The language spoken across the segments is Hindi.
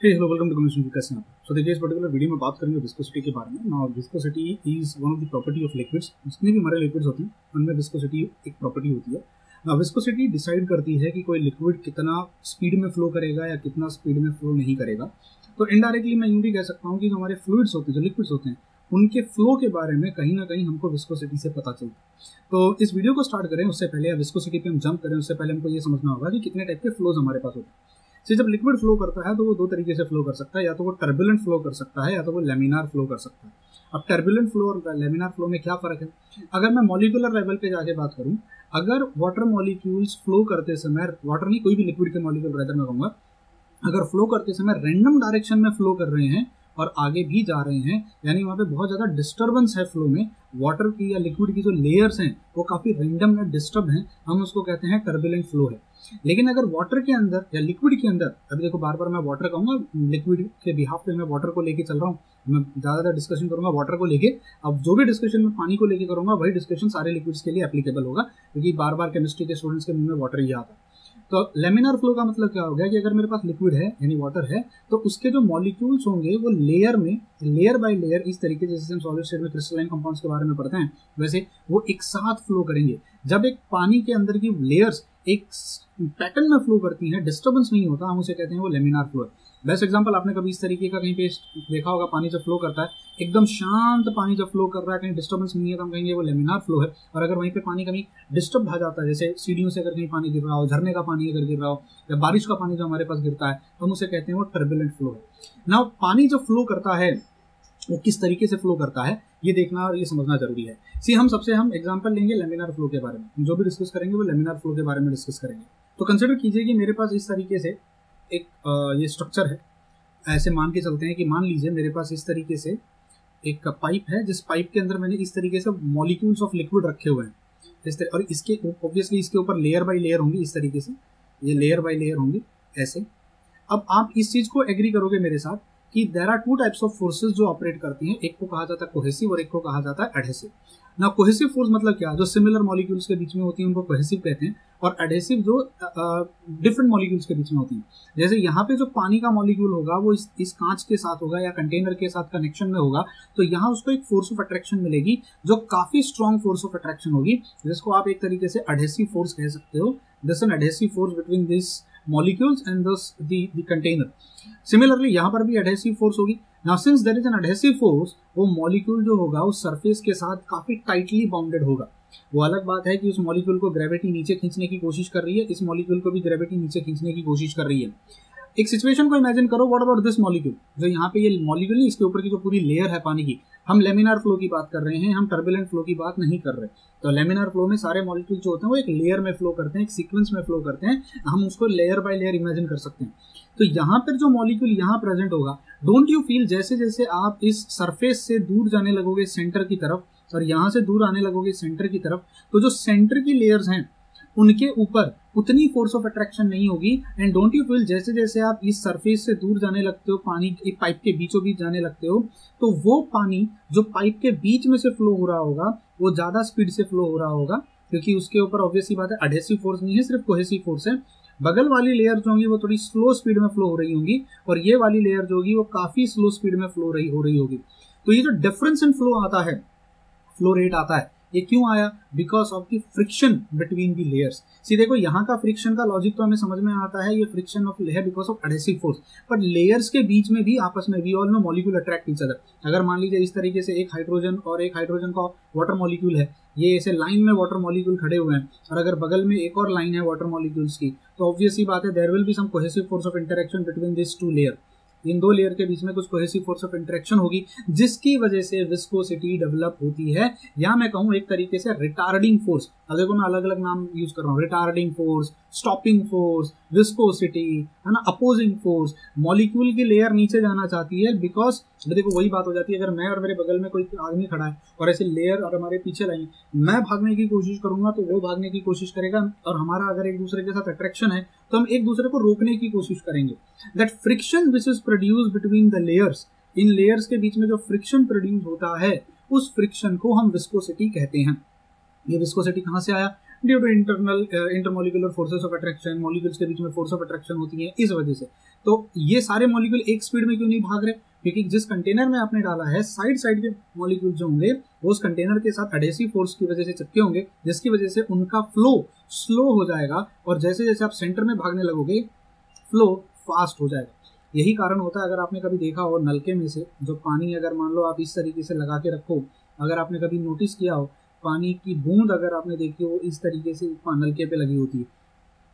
हेलो वेलकम टू कम्युनिकेशन कैसे हैं आप। सो देखिए, इस पर्टिकुलर वीडियो में बात करेंगे विस्कोसिटी के बारे में। Now viscosity is one of the property of liquids. जितने भी हमारे लिक्विड्स होते हैं उनमें विस्कोसिटी एक प्रॉपर्टी होती है। नाउ विस्कोसिटी डिसाइड करती है कि कोई लिक्विड कितना स्पीड में फ्लो करेगा या कितना स्पीड में फ्लो नहीं करेगा। तो इनडायरेक्टली मैं यूँ भी कह सकता हूँ कि जो हमारे फ्लूइड्स होते हैं, जो लिक्विड्स होते हैं, उनके फ्लो के बारे में कहीं ना कहीं हमको विस्कोसिटी से पता चलता है। तो इस वीडियो को स्टार्ट करें उससे पहले या विस्कोसिटी पे हम जंप करें उससे पहले हमको ये समझना होगा कि कितने टाइप के फ्लोज हमारे पास होते हैं। जब लिक्विड फ्लो करता है तो वो दो तरीके से फ्लो कर सकता है, या तो वो टर्बुलेंट फ्लो कर सकता है या तो वो लेमिनार फ्लो कर सकता है। अब टर्बुलेंट फ्लो और लेमिनार फ्लो में क्या फर्क है? अगर मैं मॉलिक्यूलर लेवल पे जाके बात करूं, अगर वाटर मॉलिक्यूल्स फ्लो करते समय, वाटर नहीं कोई भी लिक्विड के मॉलिक्यूल रहता मैं कहूंगा, अगर फ्लो करते समय रैंडम डायरेक्शन में फ्लो कर रहे हैं और आगे भी जा रहे हैं, यानी वहां पे बहुत ज्यादा डिस्टर्बेंस है फ्लो में, वाटर की या लिक्विड की जो लेयर्स हैं वो काफी रैंडम या डिस्टर्ब हैं, हम उसको कहते हैं टर्बुलेंट फ्लो है। लेकिन अगर वाटर के अंदर या लिक्विड के अंदर, अभी देखो बार बार मैं वाटर कहूंगा, लिक्विड के बिहाफ पे मैं वाटर को लेके चल रहा हूँ, मैं ज्यादातर डिस्कशन करूंगा वाटर को लेके। अब जो भी डिस्कशन मैं पानी को लेके करूंगा वही डिस्कशन सारे लिक्विड्स के लिए एप्लीकेबल होगा, क्योंकि बार बार केमिस्ट्री के स्टूडेंट्स के मुंह में वाटर ही आता है। तो लेमिनार फ्लो का मतलब क्या हो गया कि अगर मेरे पास लिक्विड है यानी वाटर है, तो उसके जो मॉलिक्यूल्स होंगे वो लेयर में, लेयर बाय लेयर, इस तरीके से जैसे हम सॉलिड स्टेट में क्रिस्टलाइन कंपाउंड्स के बारे में पढ़ते हैं, वैसे वो एक साथ फ्लो करेंगे। जब एक पानी के अंदर की लेयर्स एक पैटर्न में फ्लो करती हैं, डिस्टर्बेंस नहीं होता, हम उसे कहते हैं वो लेमिनार फ्लो है। बेस्ट एग्जांपल आपने कभी इस तरीके का कहीं पे देखा होगा, पानी जब फ्लो करता है, एकदम शांत पानी जब फ्लो कर रहा है, कहीं डिस्टर्बेंस नहीं है, तो हम कहेंगे वो लेमिनार फ्लो है। और अगर वहीं पे पानी कभी डिस्टर्ब आ जाता है, जैसे सीढ़ियों से अगर कहीं पानी गिर रहा हो, झरने का पानी अगर गिर रहा हो, या बारिश का पानी जो हमारे पास गिरता है, तो हम उसे कहते हैं वो टर्बुलेंट फ्लो है। नाउ पानी जब फ्लो करता है वो किस तरीके से फ्लो करता है ये देखना और ये समझना जरूरी है। हम एग्जांपल लेंगे लेमिनार फ्लो के बारे में। हम जो भी डिस्कस करेंगे वो लेमिनार फ्लो के बारे में डिस्कस करेंगे। तो कंसिडर कीजिए कि मेरे पास इस तरीके से एक ये स्ट्रक्चर है। ऐसे मान के चलते हैं कि मान लीजिए मेरे पास इस तरीके से एक पाइप है, जिस पाइप के अंदर मैंने इस तरीके से मॉलिक्यूल्स ऑफ लिक्विड रखे हुए हैं इस तरह, और इसके ऑब्वियसली इसके ऊपर लेयर बाय लेयर होंगी, इस तरीके से ये लेयर बाय लेयर होंगी ऐसे। अब आप इस चीज को एग्री करोगे मेरे साथ कि there are two types of forces जो ऑपरेट करती हैं, एक को कहा जाता है कोहेसिव और एक को कहा जाता है एडहेसिव। ना कोहेसिव फोर्स मतलब क्या, जो सिमिलर मॉलिक्यूल्स के बीच में होती है उनको कोहेसिव कहते हैं, और एडहेसिव जो डिफरेंट मॉलिक्यूल्स के बीच में होती हैं। जैसे यहाँ पे जो पानी का मॉलिक्यूल होगा वो इस कांच के साथ होगा या कंटेनर के साथ कनेक्शन में होगा, तो यहाँ उसको एक फोर्स ऑफ अट्रैक्शन मिलेगी जो काफी स्ट्रॉन्ग फोर्स ऑफ अट्रैक्शन होगी, जिसको आप एक तरीके से एडहेसिव फोर्स कह सकते हो। This an adhesive force between this molecules and thus the container. Similarly यहाँ पर भी adhesive force होगी। Now since there is an adhesive force, वो molecule जो होगा उस surface के साथ काफी tightly bounded होगा। वो अलग बात है कि उस molecule को gravity नीचे खींचने की कोशिश कर रही है, इस molecule को भी gravity नीचे खींचने की कोशिश कर रही है। एक सिचुएशन को इमेजिन करो, व्हाट अबाउट दिस मॉलिक्यूल, जो यहाँ पे ये मॉलिक्यूल नहीं, इसके ऊपर की जो पूरी लेयर है पानी की, हम लेमिनार फ्लो की बात कर रहे हैं, हम टर्बुलेंट फ्लो की बात नहीं कर रहे। तो लेमिनार फ्लो में सारे मॉलिक्यूल जो होते हैं वो एक लेयर में फ्लो करते हैं, एक सीक्वेंस में फ्लो करते हैं, हम उसको लेयर बाय लेयर इमेजिन कर सकते हैं। तो यहाँ पर जो मॉलिक्यूल यहाँ प्रेजेंट होगा, डोंट यू फील जैसे जैसे आप इस सरफेस से दूर जाने लगोगे सेंटर की तरफ और यहाँ से दूर आने लगोगे सेंटर की तरफ, तो जो सेंटर की लेयर्स हैं उनके ऊपर उतनी फोर्स ऑफ अट्रैक्शन नहीं होगी। एंड डोंट यू फील जैसे जैसे आप इस सरफेस से दूर जाने लगते हो, पानी एक पाइप के बीचों बीच जाने लगते हो, तो वो पानी जो पाइप के बीच में से फ्लो हो रहा होगा वो ज्यादा स्पीड से फ्लो हो रहा होगा, क्योंकि उसके ऊपर ऑब्वियसली बात है एडहेसिव फोर्स नहीं है, सिर्फ कोहेसिव फोर्स है। बगल वाली लेयर जो होंगी वो थोड़ी स्लो स्पीड में फ्लो हो रही होंगी और ये वाली लेयर जो होगी वो काफी स्लो स्पीड में फ्लो हो रही होगी। तो ये जो डिफरेंस इन फ्लो आता है, फ्लो रेट आता है, ये क्यों आया? Because of the friction between the layers. See देखो यहाँ का फ्रिक्शन का लॉजिक तो हमें समझ में आता है, ये फ्रिक्शन ऑफ है बिकॉज ऑफ एडहेसिव फोर्स, पर लेयर्स के बीच में भी आपस में we all know molecule attract each other. अगर मान लीजिए इस तरीके से एक हाइड्रोजन और एक हाइड्रोजन का वाटर मॉलिक्यूल है, ये ऐसे लाइन में वाटर मॉलिक्यूल खड़े हुए हैं, और अगर बगल में एक और लाइन है वाटर मॉलिक्यूल्स की, तो ऑब्वियसली बात है there will be some cohesive force of interaction between this two layer. इन दो लेयर के बीच में कुछ कोहेसिव फोर्स ऑफ इंटरेक्शन होगी, जिसकी वजह से विस्कोसिटी डेवलप होती है, या मैं कहूं एक तरीके से रिटार्डिंग फोर्स। अब देखो मैं अलग अलग नाम यूज कर रहा हूँ, retarding force, stopping force, viscosity, है ना, अपोजिंग फोर्स। मॉलिक्यूल की लेयर नीचे जाना चाहती है बिकॉज देखो वही बात हो जाती है, अगर मैं और मेरे बगल में कोई आदमी खड़ा है और ऐसे लेयर और हमारे पीछे लाइन, मैं भागने की कोशिश करूंगा तो वो भागने की कोशिश करेगा, और हमारा अगर एक दूसरे के साथ अट्रैक्शन है तो हम एक दूसरे को रोकने की कोशिश करेंगे। That friction which is produce between the layers, in layers के बीच में जो फ्रिक्शन प्रोड्यूस होता है, उस फ्रिक्शन को हम विस्कोसिटी कहते हैं। ये विस्कोसिटी कहाँ से आया? Due to intermolecular forces of attraction, molecules के बीच में फोर्स ऑफ अट्रैक्शन होती है इस वजह से। तो ये सारे मॉलिक्यूल एक स्पीड में क्यों नहीं भाग रहे? क्योंकि जिस कंटेनर में आपने डाला है साइड साइड के मॉलिक्यूल जो होंगे वो उस कंटेनर के साथ एडेसिव फोर्स की वजह से चिपके होंगे, जिसकी वजह से उनका फ्लो स्लो हो जाएगा और जैसे जैसे आप सेंटर में भागने लगोगे फ्लो फास्ट हो जाएगा। यही कारण होता है, अगर आपने कभी देखा हो नलके में से जो पानी अगर मान लो आप इस तरीके से लगा के रखो, अगर आपने कभी नोटिस किया हो पानी की बूंद अगर आपने देखी हो इस तरीके से नलके पे लगी होती है।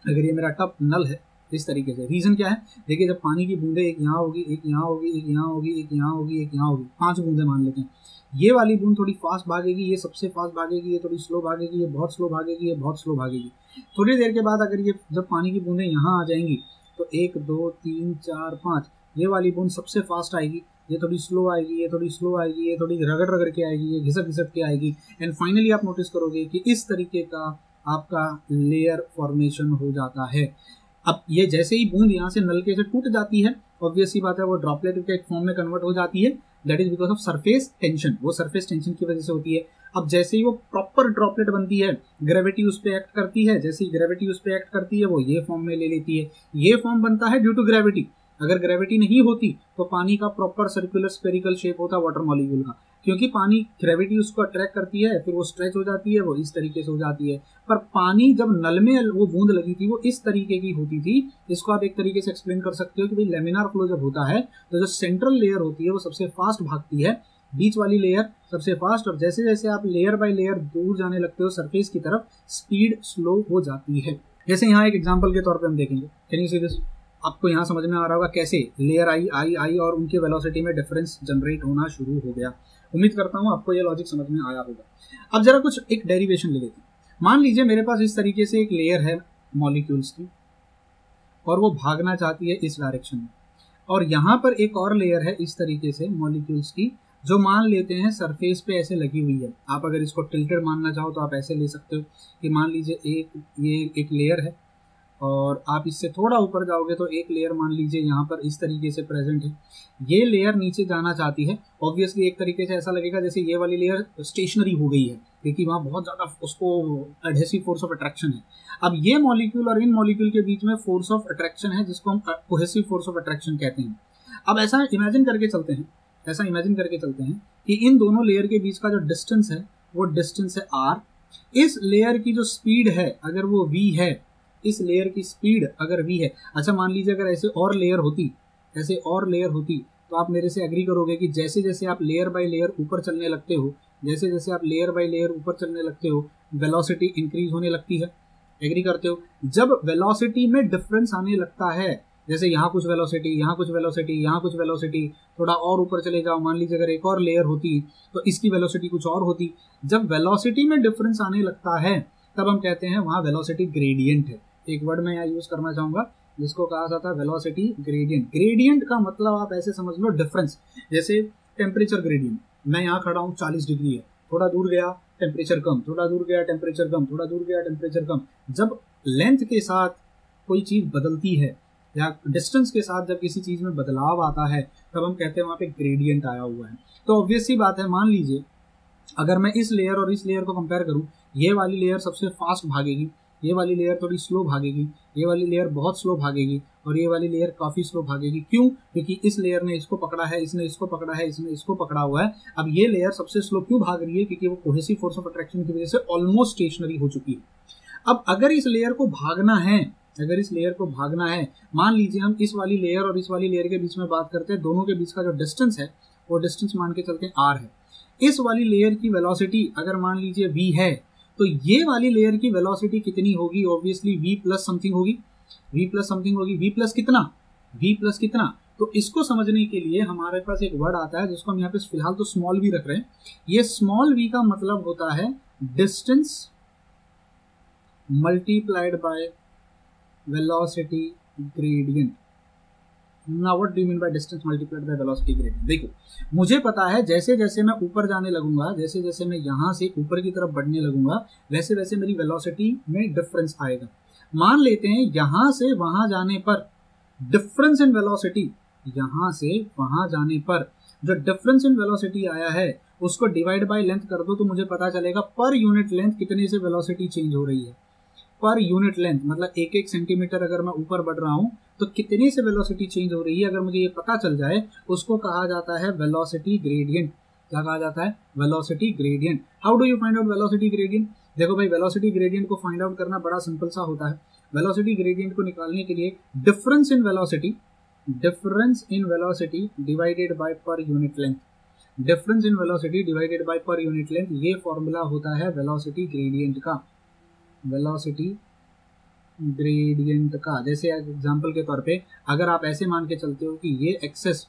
अगर ये मेरा टप नल है इस तरीके से, रीजन क्या है? देखिए जब पानी की बूंदें एक यहाँ होगी, एक यहाँ होगी, एक यहाँ होगी, एक यहाँ होगी, एक यहाँ होगी, 5 बूंदें मान लेते हैं। ये वाली बूंद थोड़ी फास्ट भागेगी, ये सबसे फास्ट भागेगी, ये थोड़ी स्लो भागेगी, ये बहुत स्लो भागेगी, ये बहुत स्लो भागेगी। थोड़ी देर के बाद अगर ये जब पानी की बूंदें यहाँ आ जाएंगी तो 1 2 3 4 5 ये वाली बूंद सबसे फास्ट आएगी, ये थोड़ी स्लो आएगी, ये थोड़ी स्लो आएगी, ये थोड़ी रगड़ रगड़ के आएगी, ये घिसक घिसक के आएगी, एंड फाइनली आप नोटिस करोगे कि इस तरीके का आपका लेयर फॉर्मेशन हो जाता है। अब ये जैसे ही बूंद यहाँ से नलके से टूट जाती है, ऑब्वियस सी बात है वो ड्रॉपलेट के एक फॉर्म में कन्वर्ट हो जाती है। That is because of surface tension, वो सरफेस टेंशन की वजह से होती है। अब जैसे ही वो प्रॉपर ड्रॉपलेट बनती है, ग्रेविटी उस पर एक्ट करती है, जैसे ही ग्रेविटी उस पर एक्ट करती है वो ये फॉर्म में ले लेती है। ये फॉर्म बनता है ड्यू टू ग्रेविटी। अगर ग्रेविटी नहीं होती तो पानी का प्रॉपर सर्कुलर स्फेरिकल शेप होता वाटर मॉलिक्यूल का, क्योंकि पानी ग्रेविटी उसको अट्रैक्ट करती है, फिर वो स्ट्रेच हो जाती है, वो इस तरीके से हो जाती है। पर पानी जब नल में वो बूंद लगी थी वो इस तरीके की होती थी। इसको आप एक तरीके से एक्सप्लेन कर सकते हो कि भाई लेमिनार फ्लो जब होता है तो जो सेंट्रल लेयर होती है वो सबसे फास्ट भागती है, बीच वाली लेयर सबसे फास्ट, और जैसे जैसे आप लेयर बाय लेयर दूर जाने लगते हो सरफेस की तरफ स्पीड स्लो हो जाती है। जैसे यहाँ एक एग्जांपल के तौर पे हम देखेंगे, कैन यू सी दिस? आपको यहाँ समझ में आ रहा होगा कैसे लेयर आई और उनके वेलोसिटी में डिफरेंस जनरेट होना शुरू हो गया। उम्मीद करता हूँ आपको ये लॉजिक समझ में आया होगा। अब जरा कुछ एक डेरिवेशन ले लेते हैं। मान लीजिए मेरे पास इस तरीके से एक लेयर है मॉलिक्यूल्स की और वो भागना चाहती है इस डायरेक्शन में, और यहाँ पर एक और लेयर है इस तरीके से मॉलिक्यूल्स की जो मान लेते हैं सरफेस पे ऐसे लगी हुई है। आप अगर इसको टिल्टेड मानना चाहो तो आप ऐसे ले सकते हो कि मान लीजिए ये एक लेयर है और आप इससे थोड़ा ऊपर जाओगे तो एक लेयर मान लीजिए यहाँ पर इस तरीके से प्रेजेंट है। ये लेयर नीचे जाना चाहती है। ऑब्वियसली एक तरीके से ऐसा लगेगा जैसे ये वाली लेयर स्टेशनरी हो गई है, क्योंकि वहाँ बहुत ज़्यादा उसको एडहेसिव फोर्स ऑफ अट्रैक्शन है। अब ये मॉलिक्यूल और इन मॉलिक्यूल के बीच में फोर्स ऑफ अट्रैक्शन है जिसको हम कोहेसिव फोर्स ऑफ अट्रैक्शन कहते हैं। अब ऐसा इमेजिन करके चलते हैं कि इन दोनों लेयर के बीच का जो डिस्टेंस है वो डिस्टेंस है r। इस लेयर की जो स्पीड है अगर वो v है, इस लेयर की स्पीड अगर v है, अच्छा मान लीजिए अगर ऐसे और लेयर होती तो आप मेरे से एग्री करोगे कि जैसे जैसे आप लेयर बाय लेयर ऊपर चलने लगते हो वेलोसिटी इंक्रीज होने लगती है। एग्री करते हो? जब वेलोसिटी में डिफरेंस आने लगता है, जैसे यहाँ कुछ वेलोसिटी, थोड़ा और ऊपर चले जाओ, मान लीजिए अगर एक और लेयर होती तो इसकी वेलोसिटी कुछ और होती। जब वेलोसिटी में डिफरेंस आने लगता है तब हम कहते हैं वहाँ वेलोसिटी ग्रेडियंट है। एक वर्ड मैं यहाँ यूज करना चाहूंगा जिसको कहा जाता है वेलोसिटी ग्रेडियंट। ग्रेडियंट का मतलब आप ऐसे समझ लो डिफरेंस, जैसे टेम्परेचर ग्रेडियंट। मैं यहाँ खड़ा हूँ 40 डिग्री है, थोड़ा दूर गया टेम्परेचर कम, थोड़ा दूर गया टेम्परेचर कम। जब लेंथ के साथ कोई चीज बदलती है या डिस्टेंस के साथ जब किसी चीज में बदलाव आता है तब हम कहते हैं वहां पे ग्रेडियंट आया हुआ है। तो ऑब्वियस सी बात है, मान लीजिए अगर मैं इस लेयर और इस लेयर को कंपेयर करूं, ये वाली लेयर सबसे फास्ट भागेगी, ये वाली लेयर थोड़ी स्लो भागेगी, ये वाली लेयर बहुत स्लो भागेगी और ये वाली लेयर काफी स्लो भागेगी। क्यों? क्योंकि इस लेयर ने इसको पकड़ा है, इसने इसको पकड़ा है, इसने इसको पकड़ा हुआ है। अब ये लेयर सबसे स्लो क्यों भाग रही है? क्योंकि वो कोहेसिव फोर्स ऑफ अट्रैक्शन की वजह से ऑलमोस्ट स्टेशनरी हो चुकी है। अब अगर इस लेयर को भागना है, मान लीजिए हम इस वाली लेयर और इस वाली लेयर के बीच में बात करते हैं, दोनों के बीच का जो डिस्टेंस है वो डिस्टेंस मान के चलते हैं r है। इस वाली लेयर की वेलोसिटी अगर मान लीजिए v है तो ये वाली लेयर की वेलोसिटी कितनी होगी? ऑब्वियसली v प्लस समथिंग होगी। v प्लस कितना? तो इसको समझने के लिए हमारे पास एक वर्ड आता है जिसको हम यहाँ पे फिलहाल तो स्मॉल v रख रहे हैं। ये स्मॉल v का मतलब होता है distance multiplied by velocity gradient. Now what do you mean by distance multiplied by velocity gradient? देखो, मुझे पता है जैसे जैसे मैं ऊपर जाने लगूंगा, जैसे जैसे मैं यहाँ से ऊपर की तरफ बढ़ने लगूंगा, वैसे वैसे मेरी वेलोसिटी में डिफरेंस आएगा। मान लेते हैं यहाँ से वहां जाने पर डिफरेंस इन वेलोसिटी, यहाँ से वहां जाने पर जो डिफरेंस इन वेलोसिटी आया है उसको डिवाइड बाय लेंथ कर दो तो मुझे पता चलेगा पर यूनिट लेंथ कितने से वेलोसिटी चेंज हो रही है। पर यूनिट लेंथ मतलब 1-1 सेंटीमीटर अगर मैं ऊपर बढ़ रहा हूं तो कितनी से वेलोसिटी चेंज हो रही है, अगर मुझे ये पता चल जाए उसको कहा जाता है वेलोसिटी ग्रेडियंट। क्या कहा जाता है? Velocity gradient. How do you find out velocity gradient? देखो भाई, वेलोसिटी ग्रेडियंट को फाइंड आउट करना बड़ा सिंपल सा होता है। वेलोसिटी ग्रेडियंट को निकालने के लिए difference in velocity divided bye पर unit length, difference in velocity divided bye पर यूनिट लेंथ, ये फॉर्मूला होता है वेलोसिटी ग्रेडियंट का। वेलोसिटी ग्रेडियंट का जैसे एग्जांपल के तौर पे अगर आप ऐसे मान के चलते हो कि ये एक्सेस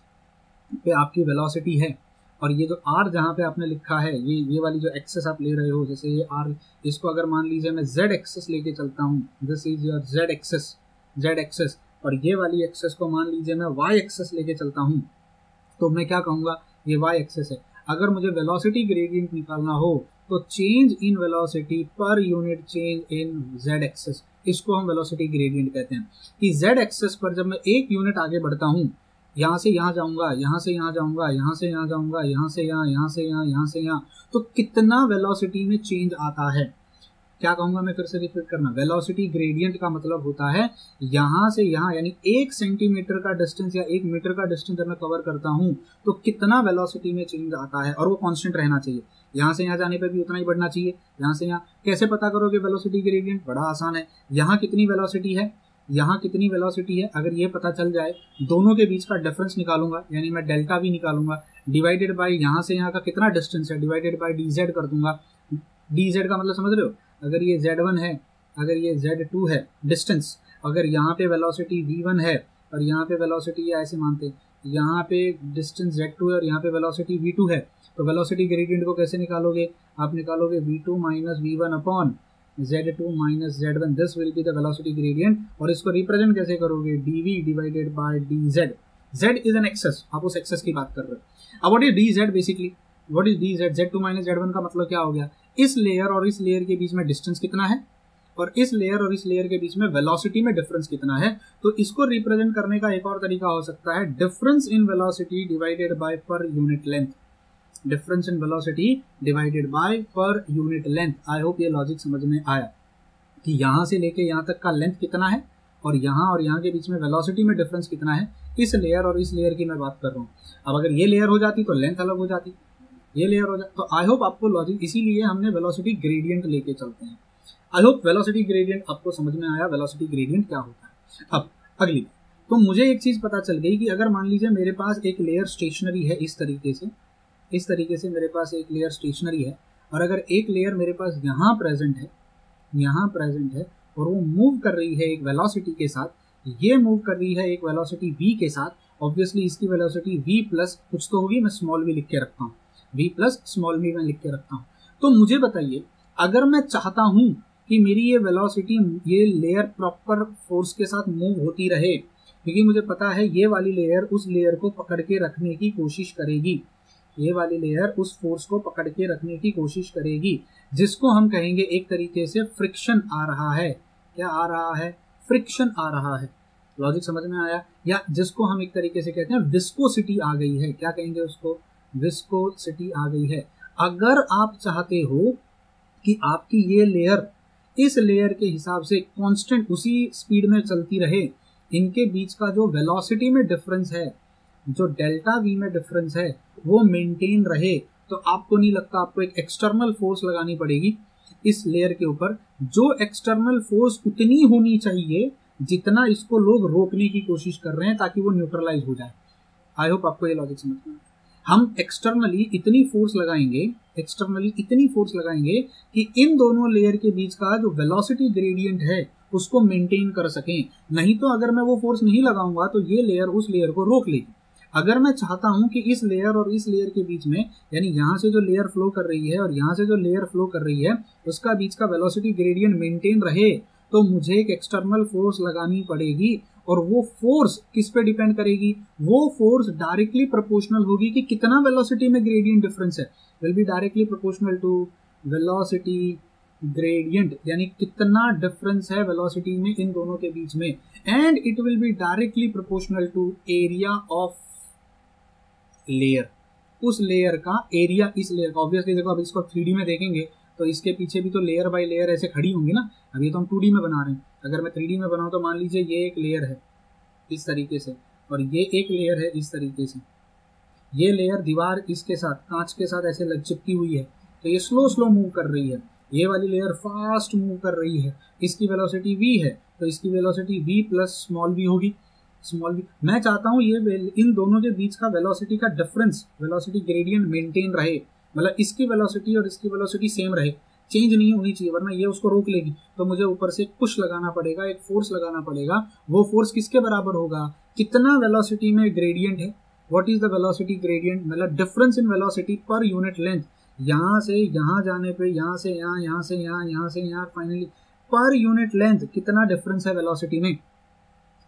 पे आपकी वेलोसिटी है और ये जो r जहाँ पे आपने लिखा है, ये वाली जो एक्सेस आप ले रहे हो, जैसे ये r, इसको अगर मान लीजिए मैं z एक्सेस लेके चलता हूँ, this is your z axis, और ये वाली एक्सेस को मान लीजिए मैं y एक्सेस लेके चलता हूँ, तो मैं क्या कहूँगा? ये y एक्सेस है। अगर मुझे वेलोसिटी ग्रेडियंट निकालना हो तो चेंज इन वेलोसिटी पर unit change in z axis, इसको हम वेलोसिटी ग्रेडियंट कहते हैं। कि z एक्सेस पर जब मैं एक यूनिट आगे बढ़ता हूँ, यहाँ से यहाँ जाऊंगा, यहाँ से यहाँ जाऊंगा, यहाँ से यहाँ जाऊंगा, यहाँ से यहाँ, यहाँ से यहाँ, यहाँ से यहाँ, तो कितना वेलोसिटी में चेंज आता है? क्या कहूंगा मैं? फिर से रिपीट करना, वेलोसिटी ग्रेडियंट का मतलब होता है यहाँ से यहाँ, यानी 1 सेंटीमीटर का डिस्टेंस या 1 मीटर का डिस्टेंस जब मैं कवर करता हूँ तो कितना वेलोसिटी में चेंज आता है, और वो कांस्टेंट रहना चाहिए। यहाँ से यहाँ जाने पर भी उतना ही बढ़ना चाहिए। यहाँ से यहाँ कैसे पता करोगे वेलोसिटी ग्रेडियंट? बड़ा आसान है। यहाँ कितनी वेलोसिटी है, यहाँ कितनी वेलोसिटी है, अगर ये पता चल जाए, दोनों के बीच का डिफरेंस निकालूंगा, यानी मैं डेल्टा भी निकालूंगा, डिवाइडेड बाय यहाँ से यहाँ का कितना डिस्टेंस है, डिवाइडेड बाय dz कर दूंगा। dz का मतलब समझ रहे हो? अगर ये z1 है, अगर ये z2 है डिस्टेंस, अगर यहाँ पे वेलोसिटी v1 है और यहाँ पे वेलोसिटी, ऐसे मानते हैं यहाँ पे डिस्टेंस z2 है और यहाँ पे वेलोसिटी v2 है, तो वेलोसिटी ग्रेडियंट को कैसे निकालोगे? आप निकालोगे v2 minus v1 upon z2 minus z1, this will be the velocity gradient. और इसको रिप्रेजेंट कैसे करोगे? dv divided by dz। z is an axis, आप उस एक्सेस की बात कर रहे हो। अब what is dz? Basically what is dz? z2 minus z1 का मतलब क्या हो गया? इस लेयर और इस लेयर के बीच में डिस्टेंस कितना है, और इस लेयर और इस लेयर के बीच में वेलोसिटी में डिफरेंस कितना है। तो इसको रिप्रेजेंट करने का एक और तरीका हो सकता है difference in velocity divided bye पर unit length, difference in velocity divided bye पर यूनिट लेंथ। आई होप ये लॉजिक समझ में आया कि यहाँ से लेके यहाँ तक का लेंथ कितना है और यहाँ के बीच में वेलोसिटी में डिफरेंस कितना है। इस लेयर और इस लेयर की मैं बात कर रहा हूँ। अब अगर ये लेयर हो जाती तो लेंथ अलग हो जाती, ये लेयर हो जाती। तो आई होप आपको लॉजिक, इसीलिए हमने वेलोसिटी ग्रेडियंट लेके चलते हैं। आई होप वेलोसिटी ग्रेडियंट आपको समझ में आया, वेलोसिटी ग्रेडियंट क्या होता है। अब अगली, तो मुझे एक चीज पता चल गई कि अगर मान लीजिए मेरे पास एक लेयर स्टेशनरी है, इस तरीके से मेरे पास एक लेयर स्टेशनरी है, और अगर एक लेयर मेरे पास यहाँ प्रेजेंट है और वो मूव कर रही है एक वेलोसिटी के साथ, ये मूव कर रही है एक वेलोसिटी v के साथ, ऑब्वियसली इसकी वेलोसिटी v प्लस कुछ तो होगी, मैं स्मॉल v लिख के रखता हूँ, v प्लस स्मॉल v मैं लिख के रखता हूँ। तो मुझे बताइए, अगर मैं चाहता हूँ कि मेरी ये वेलोसिटी, ये लेयर प्रॉपर फोर्स के साथ मूव होती रहे, क्योंकि मुझे पता है ये वाली लेयर उस लेयर को पकड़ के रखने की कोशिश करेगी, ये वाली लेयर उस फोर्स को पकड़ के रखने की कोशिश करेगी, जिसको हम कहेंगे एक तरीके से फ्रिक्शन आ रहा है। क्या आ रहा है? फ्रिक्शन आ रहा है। लॉजिक समझ में आया? या जिसको हम एक तरीके से कहते हैं विस्कोसिटी आ गई है। क्या कहेंगे उसको? विस्कोसिटी आ गई है। अगर आप चाहते हो कि आपकी ये लेयर इस लेयर के हिसाब से कांस्टेंट उसी स्पीड में चलती रहे, इनके बीच का जो वेलोसिटी में डिफरेंस है, जो डेल्टा वी में डिफरेंस है, वो मेंटेन रहे, तो आपको नहीं लगता आपको एक एक्सटर्नल फोर्स लगानी पड़ेगी इस लेयर के ऊपर, जो एक्सटर्नल फोर्स उतनी होनी चाहिए जितना इसको लोग रोकने की कोशिश कर रहे हैं ताकि वो न्यूट्रलाइज हो जाए। आई होप आपको ये लॉजिक समझ में आए। हम एक्सटर्नली इतनी फोर्स लगाएंगे कि इन दोनों लेयर के बीच का जो वेलोसिटी ग्रेडियंट है उसको मेंटेन कर सकें। नहीं तो अगर मैं वो फोर्स नहीं लगाऊंगा तो ये लेयर उस लेयर को रोक लेगी। अगर मैं चाहता हूं कि इस लेयर और इस लेयर के बीच में, यानी यहाँ से जो लेयर फ्लो कर रही है और यहाँ से जो लेयर फ्लो कर रही है, उसका बीच का वेलोसिटी ग्रेडियंट मेंटेन रहे, तो मुझे एक एक्सटर्नल फोर्स लगानी पड़ेगी। और वो फोर्स किस पे डिपेंड करेगी? वो फोर्स डायरेक्टली प्रोपोर्शनल होगी कि कितना वेलोसिटी में ग्रेडियंट डिफरेंस है, will be directly proportional to velocity gradient, यानी कितना डिफरेंस है वेलोसिटी में इन दोनों के बीच में, and it will be directly proportional to area of layer. उस लेयर का एरिया इस लेयर का। ऑब्वियसली देखो अब इसको 3D में देखेंगे तो इसके पीछे भी तो लेयर बाय लेयर ऐसे खड़ी होंगी ना। अभी तो हम 2D में बना रहे हैं, अगर मैं 3D में बनाऊं तो मान लीजिए ये एक लेयर है इस तरीके से, और ये एक लेयर है इस तरीके से। ये लेयर दीवार इसके साथ कांच के साथ ऐसे लग चिपकी हुई है, तो ये स्लो स्लो मूव कर रही है। ये वाली लेयर फास्ट मूव कर रही है, इसकी वेलोसिटी v है, तो इसकी velocity v plus small v होगी। स्मॉल v मैं चाहता हूँ ये इन दोनों के बीच का वेलोसिटी का डिफरेंस, वेलोसिटी ग्रेडियंट मेंटेन रहे, मतलब इसकी वेलोसिटी और इसकी वेलोसिटी सेम रहे, चेंज नहीं होनी चाहिए, वरना ये उसको रोक लेगी। तो मुझे ऊपर से पुश लगाना पड़ेगा, एक फोर्स लगाना पड़ेगा। वो फोर्स किसके बराबर होगा, कितना वेलोसिटी में ग्रेडियंट है। What is the velocity gradient, मतलब डिफरेंस इन वेलोसिटी पर यूनिट लेंथ। यहाँ से यहाँ जाने पे, यहाँ से यहाँ, यहाँ से यहाँ, यहाँ से यहाँ, फाइनली पर यूनिट लेंथ कितना डिफरेंस है वेलोसिटी में।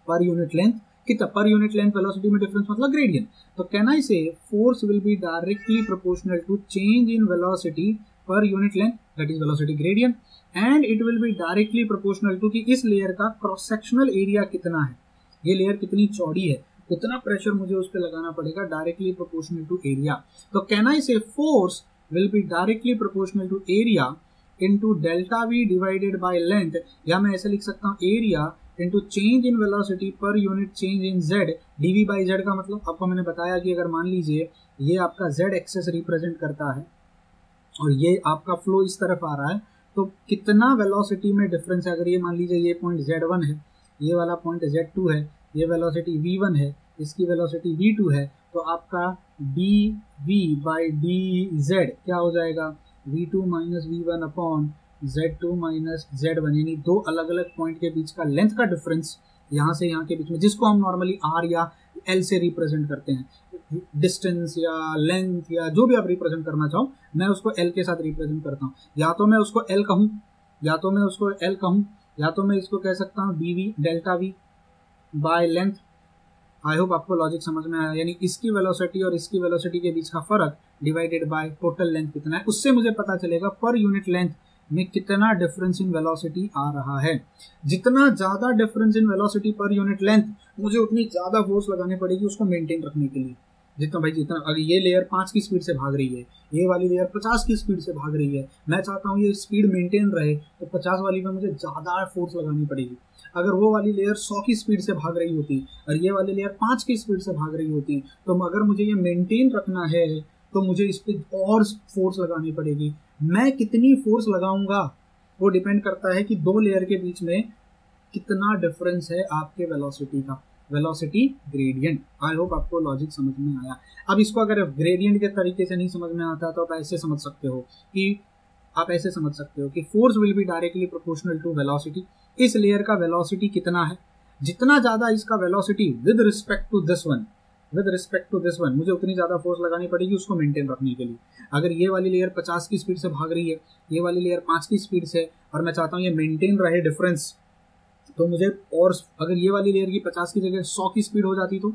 पर यूनिट लेंथ कितना, पर यूनिट लेंथ वेलोसिटी में डिफरेंस मतलब ग्रेडियंट। तो can I say force will be directly proportional to change in velocity पर unit length, that is velocity gradient, and it will be directly proportional to कि इस लेयर का क्रॉस सेक्शनल एरिया कितना है, ये लेयर कितनी चौड़ी है, उतना प्रेशर मुझे उस पर लगाना पड़ेगा, डायरेक्टली प्रोपोर्शनल टू एरिया। तो can I say force will be directly proportional to area into delta V divided by length, या मैं ऐसे लिख सकता हूँ area into change in velocity पर unit change in z। dv by z का मतलब आपको मैंने बताया कि अगर मान लीजिए ये आपका z एक्सेस रिप्रेजेंट करता है और ये आपका फ्लो इस तरफ आ रहा है, तो कितना वेलोसिटी में डिफरेंस है। अगर ये मान लीजिए ये पॉइंट z1 है, ये वाला पॉइंट z2 है, ये वेलोसिटी v1 है, इसकी वेलोसिटी v2 है, तो आपका dv बाई dz क्या हो जाएगा, v2 minus v1 upon z2 minus z1, यानी दो अलग अलग पॉइंट के बीच का लेंथ का डिफरेंस यहाँ से यहाँ के बीच में, जिसको हम नॉर्मली r या l से रिप्रेजेंट करते हैं, डिस्टेंस या लेंथ या जो भी आप रिप्रेजेंट करना चाहो, मैं उसको l के साथ रिप्रेजेंट करता हूँ। या तो मैं उसको l कहूँ, या तो मैं उसको l कहूँ, या तो मैं इसको कह सकता हूँ dv delta v by length. I hope आपको लॉजिक समझ में आया, यानी इसकी वेलोसिटी और इसकी वेलोसिटी के बीच का फर्क डिवाइडेड बाय टोटल लेंथ कितना है, उससे मुझे पता चलेगा पर यूनिट लेंथ में कितना डिफरेंस इन वेलोसिटी आ रहा है। जितना ज्यादा डिफरेंस इन वेलोसिटी पर यूनिट लेंथ, मुझे उतनी ज्यादा फोर्स लगानी पड़ेगी उसको मेंटेन रखने के लिए। जितना भाई जितना, अगर ये लेयर 5 की स्पीड से भाग रही है, ये वाली लेयर 50 की स्पीड से भाग रही है, मैं चाहता हूँ ये स्पीड मेंटेन रहे, तो 50 वाली में मुझे ज्यादा फोर्स लगानी पड़ेगी। अगर वो वाली लेयर 100 की स्पीड से भाग रही होती और ये वाली लेयर 5 की स्पीड से भाग रही होती, तो अगर मुझे ये मेंटेन रखना है तो मुझे इस पर और फोर्स लगानी पड़ेगी। मैं कितनी फोर्स लगाऊंगा वो डिपेंड करता है कि दो लेयर के बीच में कितना डिफरेंस है आपके वेलोसिटी का, वेलोसिटी ग्रेडियंट। आई होप आपको लॉजिक समझ में आया। अब इसको अगर ग्रेडियंट के तरीके से नहीं समझ में आता तो आप ऐसे समझ सकते हो कि force will be directly proportional to velocity. इस लेयर का वेलोसिटी कितना है, जितना ज्यादा इसका velocity with respect to this one, मुझे उतनी ज्यादा फोर्स लगानी पड़ेगी उसको मेंटेन रखने के लिए। अगर ये वाली लेयर 50 की स्पीड से भाग रही है, ये वाली लेयर 5 की स्पीड से, और मैं चाहता हूँ ये मेंटेन रहे डिफरेंस, तो मुझे और, अगर ये वाली लेयर की 50 की जगह 100 की स्पीड हो जाती तो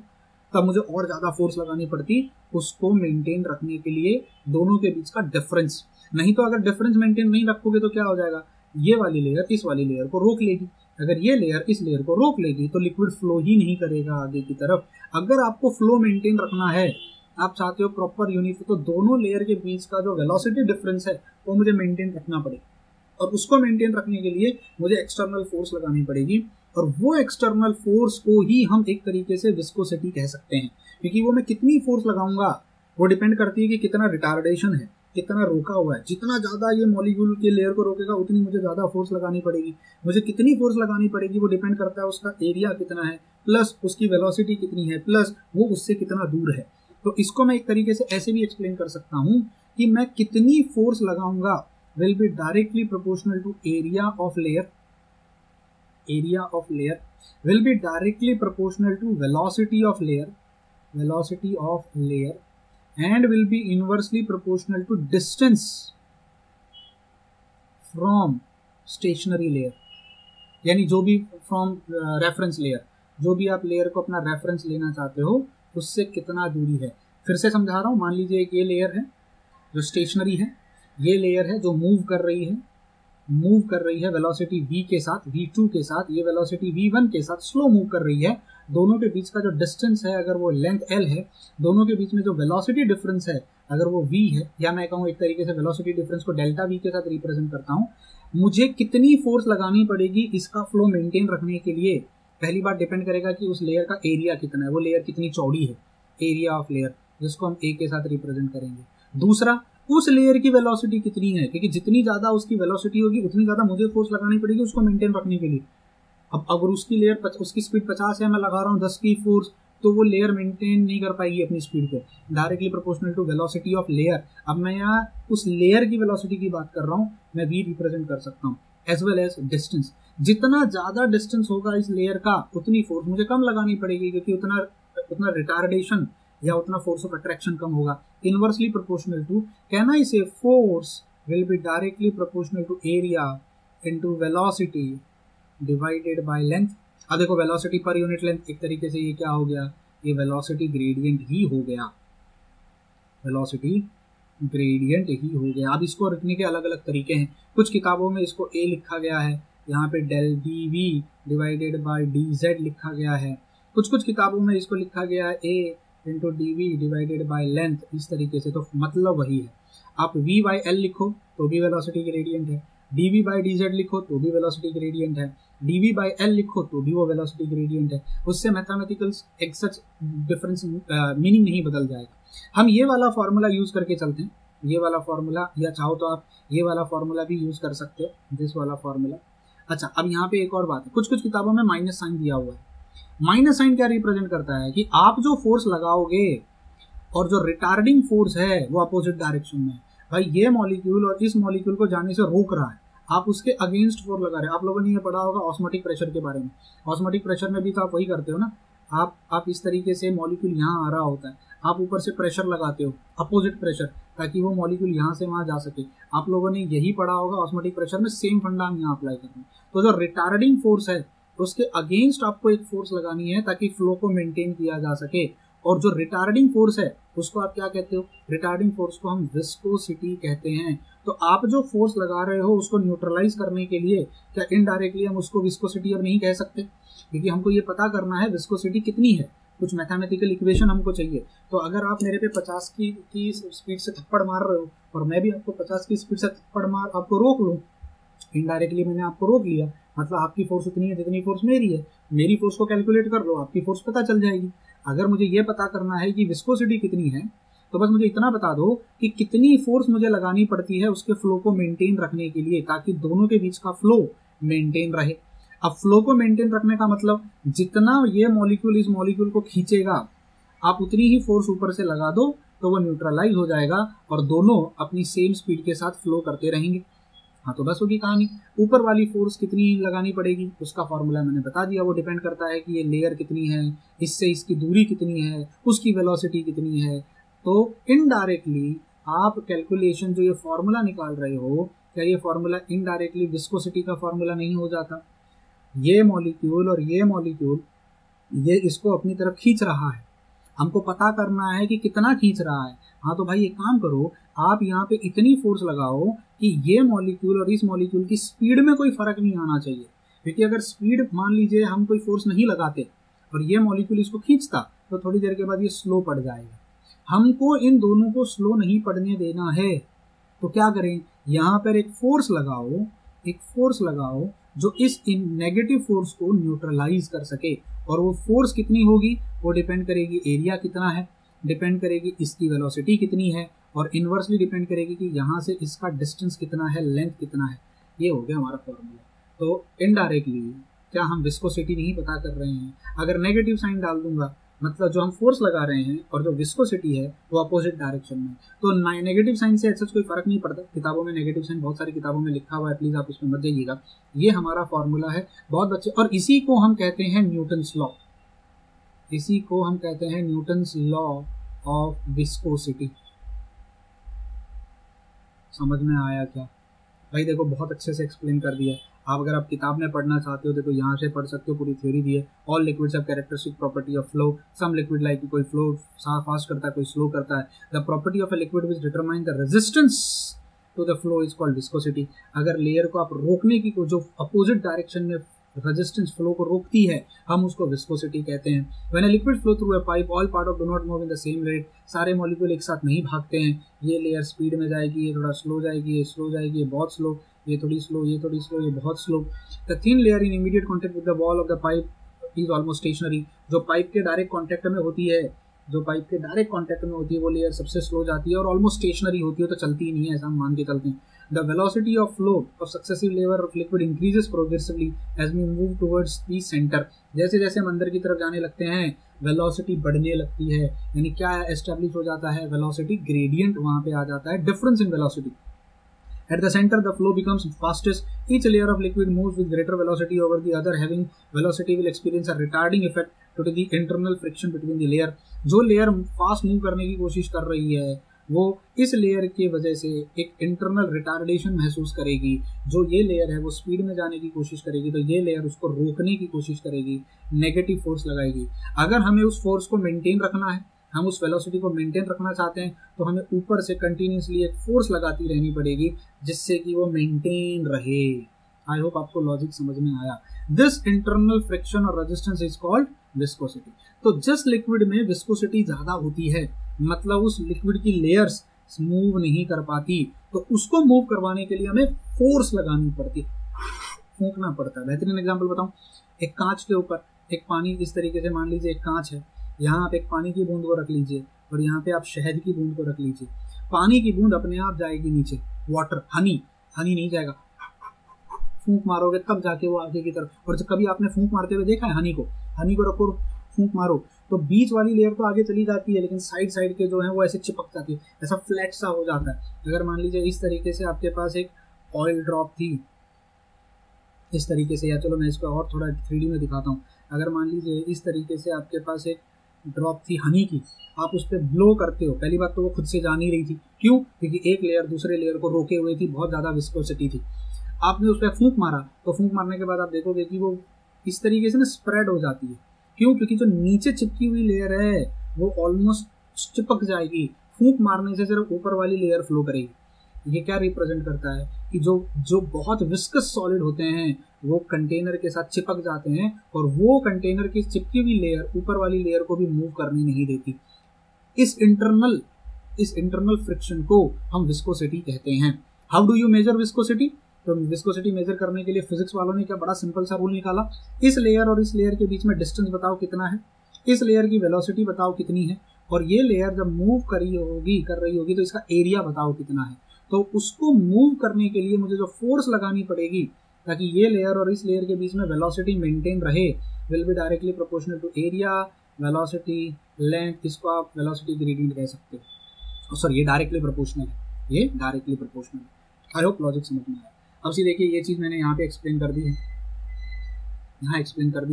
तब मुझे और ज्यादा फोर्स लगानी पड़ती उसको मेंटेन रखने के लिए, दोनों के बीच का डिफरेंस। नहीं तो अगर डिफरेंस मेंटेन नहीं रखोगे तो क्या हो जाएगा, ये वाली लेयर इस वाली लेयर को रोक लेगी। अगर ये लेयर इस लेयर को रोक लेगी तो लिक्विड फ्लो ही नहीं करेगा आगे की तरफ। अगर आपको फ्लो मेंटेन रखना है, आप चाहते हो प्रॉपर यूनिट, तो दोनों लेयर के बीच का जो वेलोसिटी डिफरेंस है वो मुझे मेंटेन रखना पड़ेगा, और उसको मेंटेन रखने के लिए मुझे एक्सटर्नल फोर्स लगानी पड़ेगी, और वो एक्सटर्नल फोर्स को ही हम एक तरीके से विस्कोसिटी कह सकते हैं। क्योंकि वो मैं कितनी फोर्स लगाऊंगा वो डिपेंड करती है कि कितना रिटार्डेशन है, कितना रोका हुआ है। जितना ज्यादा ये मॉलिक्यूल के लेयर को रोकेगा उतनी मुझे ज्यादा फोर्स लगानी पड़ेगी। मुझे कितनी फोर्स लगानी पड़ेगी वो डिपेंड करता है उसका एरिया कितना है, प्लस उसकी वेलोसिटी कितनी है, प्लस वो उससे कितना दूर है। तो इसको मैं एक तरीके से ऐसे भी एक्सप्लेन कर सकता हूँ कि मैं कितनी फोर्स लगाऊंगा will be directly proportional to area of layer will be directly proportional to velocity of layer and will be inversely proportional to distance from stationary layer, यानी जो भी from reference layer, जो भी आप लेयर को अपना रेफरेंस लेना चाहते हो उससे कितना दूरी है। फिर से समझा रहा हूँ, मान लीजिए एक ये लेयर है जो स्टेशनरी है, ये लेयर है जो मूव कर रही है वेलोसिटी v के साथ, v2 के साथ, ये वेलोसिटी v1 के साथ स्लो मूव कर रही है। दोनों के बीच का जो डिस्टेंस है अगर वो लेंथ l है, दोनों के बीच में जो वेलोसिटी डिफरेंस है अगर वो v है, या मैं कहूँ एक तरीके से वेलोसिटी डिफरेंस को डेल्टा v के साथ रिप्रेजेंट करता हूँ, मुझे कितनी फोर्स लगानी पड़ेगी इसका फ्लो मेंटेन रखने के लिए, पहली बात डिपेंड करेगा कि उस लेयर का एरिया कितना है, वो लेयर कितनी चौड़ी है, एरिया ऑफ लेयर, जिसको हम a के साथ रिप्रेजेंट करेंगे। दूसरा, उस लेयर की वेलोसिटी कितनी है, क्योंकि जितनी ज्यादा उसकी वेलोसिटी होगी उतनी ज्यादा मुझे फोर्स लगानी पड़ेगी उसको मेंटेन रखने के लिए। अब अगर उसकी लेयर उसकी स्पीड 50 है, मैं लगा रहा हूँ 10 की फोर्स, तो वो लेयर मेंटेन नहीं कर पाएगी अपनी स्पीड को, directly proportional to velocity of layer. अब मैं यहाँ उस लेयर की वेलोसिटी की बात कर रहा हूँ, मैं v रिप्रेजेंट कर सकता हूँ, एज वेल एज डिस्टेंस। जितना ज्यादा डिस्टेंस होगा इस लेयर का उतनी फोर्स मुझे कम लगानी पड़ेगी, क्योंकि उतना रिटार्डेशन या उतना फोर्स ऑफ अट्रैक्शन कम होगा। Inversely proportional to, can I say force will be directly proportional to area into velocity divided by length. अब देखो वेलोसिटी पर यूनिट लेंथ, एक तरीके से ये क्या हो गया, ये वेलोसिटी ग्रेडियंट ही हो गया, वेलोसिटी ग्रेडियंट ही हो गया। अब इसको लिखने के अलग अलग तरीके हैं, कुछ किताबों में इसको a लिखा गया है, यहाँ पे del d v divided by d z लिखा गया है, कुछ किताबों में इसको लिखा गया है a into d v divided by length, इस तरीके से। तो मतलब वही है, आप v बाई एल लिखो तो भी वेलोसिटी ग्रेडियंट है, d v by d z लिखो तो भी वेलोसिटी ग्रेडियंट है, डी वी बाई एल लिखो तो भी वो वेलोसिटी ग्रेडियंट है। उससे मैथमेटिकल एक सच डिफरेंस मीनिंग नहीं बदल जाएगा। हम ये वाला फॉर्मूला यूज करके चलते हैं, ये वाला फॉर्मूला, या चाहो तो आप ये वाला फॉर्मूला भी यूज कर सकते हो, दिस वाला फॉर्मूला। अच्छा, अब यहाँ पे एक और बात है, कुछ किताबों में माइनस साइन दिया हुआ है। माइनस साइन क्या रिप्रेजेंट करता है कि आप जो फोर्स लगाओगे और जो रिटार्डिंग फोर्स है वो अपोजिट डायरेक्शन में है। भाई ये मॉलिक्यूल और इस मॉलिक्यूल को जाने से रोक रहा है, आप उसके अगेंस्ट फोर्स लगा रहे हैं। आप लोगों ने ये पढ़ा होगा ऑस्मोटिक प्रेशर के बारे में, ऑस्मोटिक प्रेशर में भी तो आप वही करते हो ना, आप इस तरीके से मॉलिक्यूल यहाँ आ रहा होता है, आप ऊपर से प्रेशर लगाते हो, अपोजिट प्रेशर, ताकि वो मॉलिक्यूल यहाँ से वहां जा सके। आप लोगों ने यही पढ़ा होगा ऑस्मोटिक प्रेशर में, सेम फंडा हम यहाँ अप्लाई कर रहे हैं। तो जो रिटार्डिंग फोर्स है उसके अगेंस्ट आपको एक फोर्स लगानी है ताकि फ्लो को मेंटेन किया जा सके। और जो रिटार्डिंग फोर्स है उसको आप क्या कहते हो, रिटार्डिंग फोर्स को हम विस्कोसिटी कहते हैं। तो आप जो फोर्स लगा रहे हो उसको न्यूट्रलाइज करने के लिए क्या इनडायरेक्टली हम उसको विस्कोसिटी अब नहीं कह सकते, क्योंकि हमको ये पता करना है विस्कोसिटी कितनी है, कुछ मैथमेटिकल इक्वेशन हमको चाहिए। तो अगर आप मेरे पे 50 की स्पीड से थप्पड़ मार रहे हो और मैं भी आपको 50 की स्पीड से थप्पड़ मार आपको रोक लूँ, इनडायरेक्टली मैंने आपको रोक लिया, मतलब आपकी फोर्स उतनी है जितनी फोर्स मेरी है, मेरी फोर्स को कैलकुलेट कर लो, आपकी फोर्स पता चल जाएगी। अगर मुझे ये पता करना है कि विस्कोसिटी कितनी है तो बस मुझे इतना बता दो कि कितनी फोर्स मुझे लगानी पड़ती है उसके फ्लो को मेंटेन रखने के लिए, ताकि दोनों के बीच का फ्लो मेंटेन रहे। अब फ्लो को मेंटेन रखने का मतलब जितना ये मॉलिक्यूल इस मॉलिक्यूल को खींचेगा आप उतनी ही फोर्स ऊपर से लगा दो तो वो न्यूट्रलाइज हो जाएगा और दोनों अपनी सेम स्पीड के साथ फ्लो करते रहेंगे। हाँ, तो बस होगी कहानी। ऊपर वाली फोर्स कितनी लगानी पड़ेगी उसका फॉर्मूला मैंने बता दिया, वो डिपेंड करता है कि ये लेयर कितनी है, इससे इसकी दूरी कितनी है, उसकी वेलोसिटी कितनी है। तो इनडायरेक्टली आप कैलकुलेशन जो ये फॉर्मूला निकाल रहे हो, क्या ये फॉर्मूला इनडायरेक्टली विस्कोसिटी का फॉर्मूला नहीं हो जाता? ये मॉलिक्यूल और ये मॉलिक्यूल ये इसको अपनी तरफ खींच रहा है, हमको पता करना है कि कितना खींच रहा है। हाँ, तो भाई एक काम करो, आप यहाँ पे इतनी फोर्स लगाओ कि ये मॉलिक्यूल और इस मॉलिक्यूल की स्पीड में कोई फर्क नहीं आना चाहिए, क्योंकि अगर स्पीड मान लीजिए हम कोई फोर्स नहीं लगाते और ये मॉलिक्यूल इसको खींचता तो थोड़ी देर के बाद ये स्लो पड़ जाएगा। हमको इन दोनों को स्लो नहीं पड़ने देना है, तो क्या करें, यहाँ पर एक फोर्स लगाओ जो इस नेगेटिव फोर्स को न्यूट्रलाइज कर सके। और वो फोर्स कितनी होगी वो डिपेंड करेगी एरिया कितना है, डिपेंड करेगी इसकी वेलोसिटी कितनी है, और इनवर्सली डिपेंड करेगी कि यहाँ से इसका डिस्टेंस कितना है, लेंथ कितना है। ये हो गया हमारा फॉर्मूला। तो इनडायरेक्टली क्या हम विस्कोसिटी नहीं पता कर रहे हैं? अगर नेगेटिव साइन डाल दूंगा मतलब जो हम फोर्स लगा रहे हैं और जो विस्कोसिटी है वो अपोजिट डायरेक्शन में, तो नेगेटिव साइन से ऐसा कोई फर्क नहीं पड़ता। किताबों में नेगेटिव साइन बहुत सारी किताबों में लिखा हुआ है, प्लीज आप उसमें मत जाइएगा। ये हमारा फॉर्मूला है बहुत बच्चे, और इसी को हम कहते हैं न्यूटन्स लॉ, इसी को हम कहते हैं न्यूटन्स लॉ ऑफ विस्कोसिटी। समझ में आया क्या भाई? देखो बहुत अच्छे से एक्सप्लेन कर दिया। आप अगर आप किताब में पढ़ना चाहते हो देखो यहाँ से पढ़ सकते हो, पूरी थ्योरी दी है। All liquids have characteristic property of flow, some liquid like कोई फ्लो फास्ट करता है, कोई स्लो करता है। The property of a liquid which determine the resistance to the flow is called viscosity. अगर लेयर को आप रोकने की जो अपोजिट डायरेक्शन में रेजिस्टेंस फ्लो को रोकती है, हम उसको विस्कोसिटी कहते हैं। When a liquid flow through a pipe all part of do not move in the same rate, सारे मॉलिक्यूल एक साथ नहीं भागते हैं, ये लेयर स्पीड में जाएगी, ये थोड़ा स्लो जाएगी, ये स्लो जाएगी, ये बहुत स्लो, ये थोड़ी स्लो, ये थोड़ी स्लो, ये बहुत slow. The thin layer in immediate contact with the wall of the pipe is almost stationary, जो पाइप के डायरेक्ट कॉन्टेक्ट में होती है, जो पाइप के डायरेक्ट कॉन्टेक्ट में होती है वो लेयर सबसे स्लो जाती है और ऑलमोस्ट स्टेशनरी होती है, तो चलती ही नहीं है, ऐसा हम मान के चलते हैं। The velocity of flow of successive layer of liquid increases progressively as we move towards the center. जैसे जैसे हम अंदर की तरफ जाने लगते हैं वेलोसिटी बढ़ने लगती है, यानी क्या एस्टेब्लिश हो जाता है, वेलोसिटी ग्रेडियंट वहां पे आ जाता है, difference in velocity. At the center, the flow becomes fastest. Each layer of liquid moves with greater velocity over the other. Having velocity will experience a retarding effect due to the internal friction between the layer. जो लेयर फास्ट मूव करने की कोशिश कर रही है वो इस लेयर की वजह से एक इंटरनल रिटार्डेशन महसूस करेगी। जो ये लेयर है वो स्पीड में जाने की कोशिश करेगी, तो ये लेयर उसको रोकने की कोशिश करेगी, नेगेटिव फोर्स लगाएगी। अगर हमें उस फोर्स को मेंटेन रखना है, हम उस वेलोसिटी को मेंटेन रखना चाहते हैं, तो हमें ऊपर से कंटिन्यूसली एक फोर्स लगाती रहनी पड़ेगी जिससे कि वो मेंटेन रहे। आई होप आपको लॉजिक समझ में आया। दिस इंटरनल फ्रिक्शन और रेजिस्टेंस इज कॉल्ड विस्कोसिटी। तो जिस लिक्विड में विस्कोसिटी ज्यादा होती है, मतलब उस लिक्विड की लेयर्स मूव नहीं कर पाती, तो उसको मूव करवाने के लिए हमें फोर्स लगानी पड़ती है, फूंकना पड़ता है। बेहतरीन एग्जांपल बताऊं, एक कांच के ऊपर एक पानी, इस तरीके से मान लीजिए एक कांच है, यहाँ आप एक पानी की बूंद को रख लीजिए और यहाँ पे आप शहद की बूंद को रख लीजिए। पानी की बूंद अपने आप जाएगी नीचे, वाटर, हनी नहीं जाएगा, फूंक मारोगे तब जाके वो आगे की तरफ। और जब कभी आपने फूंक मारते हुए देखा है हनी को रखो, फूंक मारो तो बीच वाली लेयर तो आगे चली जाती है, लेकिन साइड के जो है वो ऐसे चिपक जाती है, ऐसा फ्लैट सा हो जाता है। अगर मान लीजिए इस तरीके से आपके पास एक ऑयल ड्रॉप थी, इस तरीके से, या चलो मैं इसको और थोड़ा 3D में दिखाता हूँ। अगर मान लीजिए इस तरीके से आपके पास एक ड्रॉप थी हनी की, आप उस पर ब्लो करते हो, पहली बात तो वो खुद से जा नहीं रही थी, क्यों? क्योंकि एक लेयर दूसरे लेयर को रोके हुए थी, बहुत ज़्यादा विस्कोसिटी थी। आपने उस पर फूंक मारा, तो फूंक मारने के बाद आप देखोगे कि वो इस तरीके से ना स्प्रेड हो जाती है। क्यों? क्योंकि जो नीचे चिपकी हुई लेयर है वो ऑलमोस्ट चिपक जाएगी, फूंक मारने से सिर्फ ऊपर वाली लेयर फ्लो करेगी। ये क्या रिप्रेजेंट करता है कि जो बहुत विस्कस सॉलिड होते हैं वो कंटेनर के साथ चिपक जाते हैं और वो कंटेनर की चिपकी हुई लेयर ऊपर वाली लेयर को भी मूव करने नहीं देती। इस इंटरनल फ्रिक्शन को हम विस्कोसिटी कहते हैं। How do you measure viscosity? तो विस्कोसिटी मेजर करने के लिए फिजिक्स वालों ने क्या बड़ा सिंपल सा रूल निकाला, इस लेयर और इस लेयर के बीच में डिस्टेंस बताओ कितना है, इस लेयर की वेलोसिटी बताओ कितनी है, और ये लेयर जब मूव कर रही होगी तो इसका एरिया बताओ कितना है। तो उसको मूव करने के लिए मुझे जो फोर्स लगानी पड़ेगी ताकि ये लेयर और इस लेयर के बीच में वेलोसिटी मेंटेन रहे, will be directly proportional to area, velocity, length. इसको आप वेलोसिटी ग्रेडियंट कह सकते हो। सॉरी, ये डायरेक्टली प्रोपोर्शनल है, आई होप लॉजिक समझ में आया। अब सी देखिए, ये चीज़ मैंने यहाँ पे एक्सप्लेन कर दी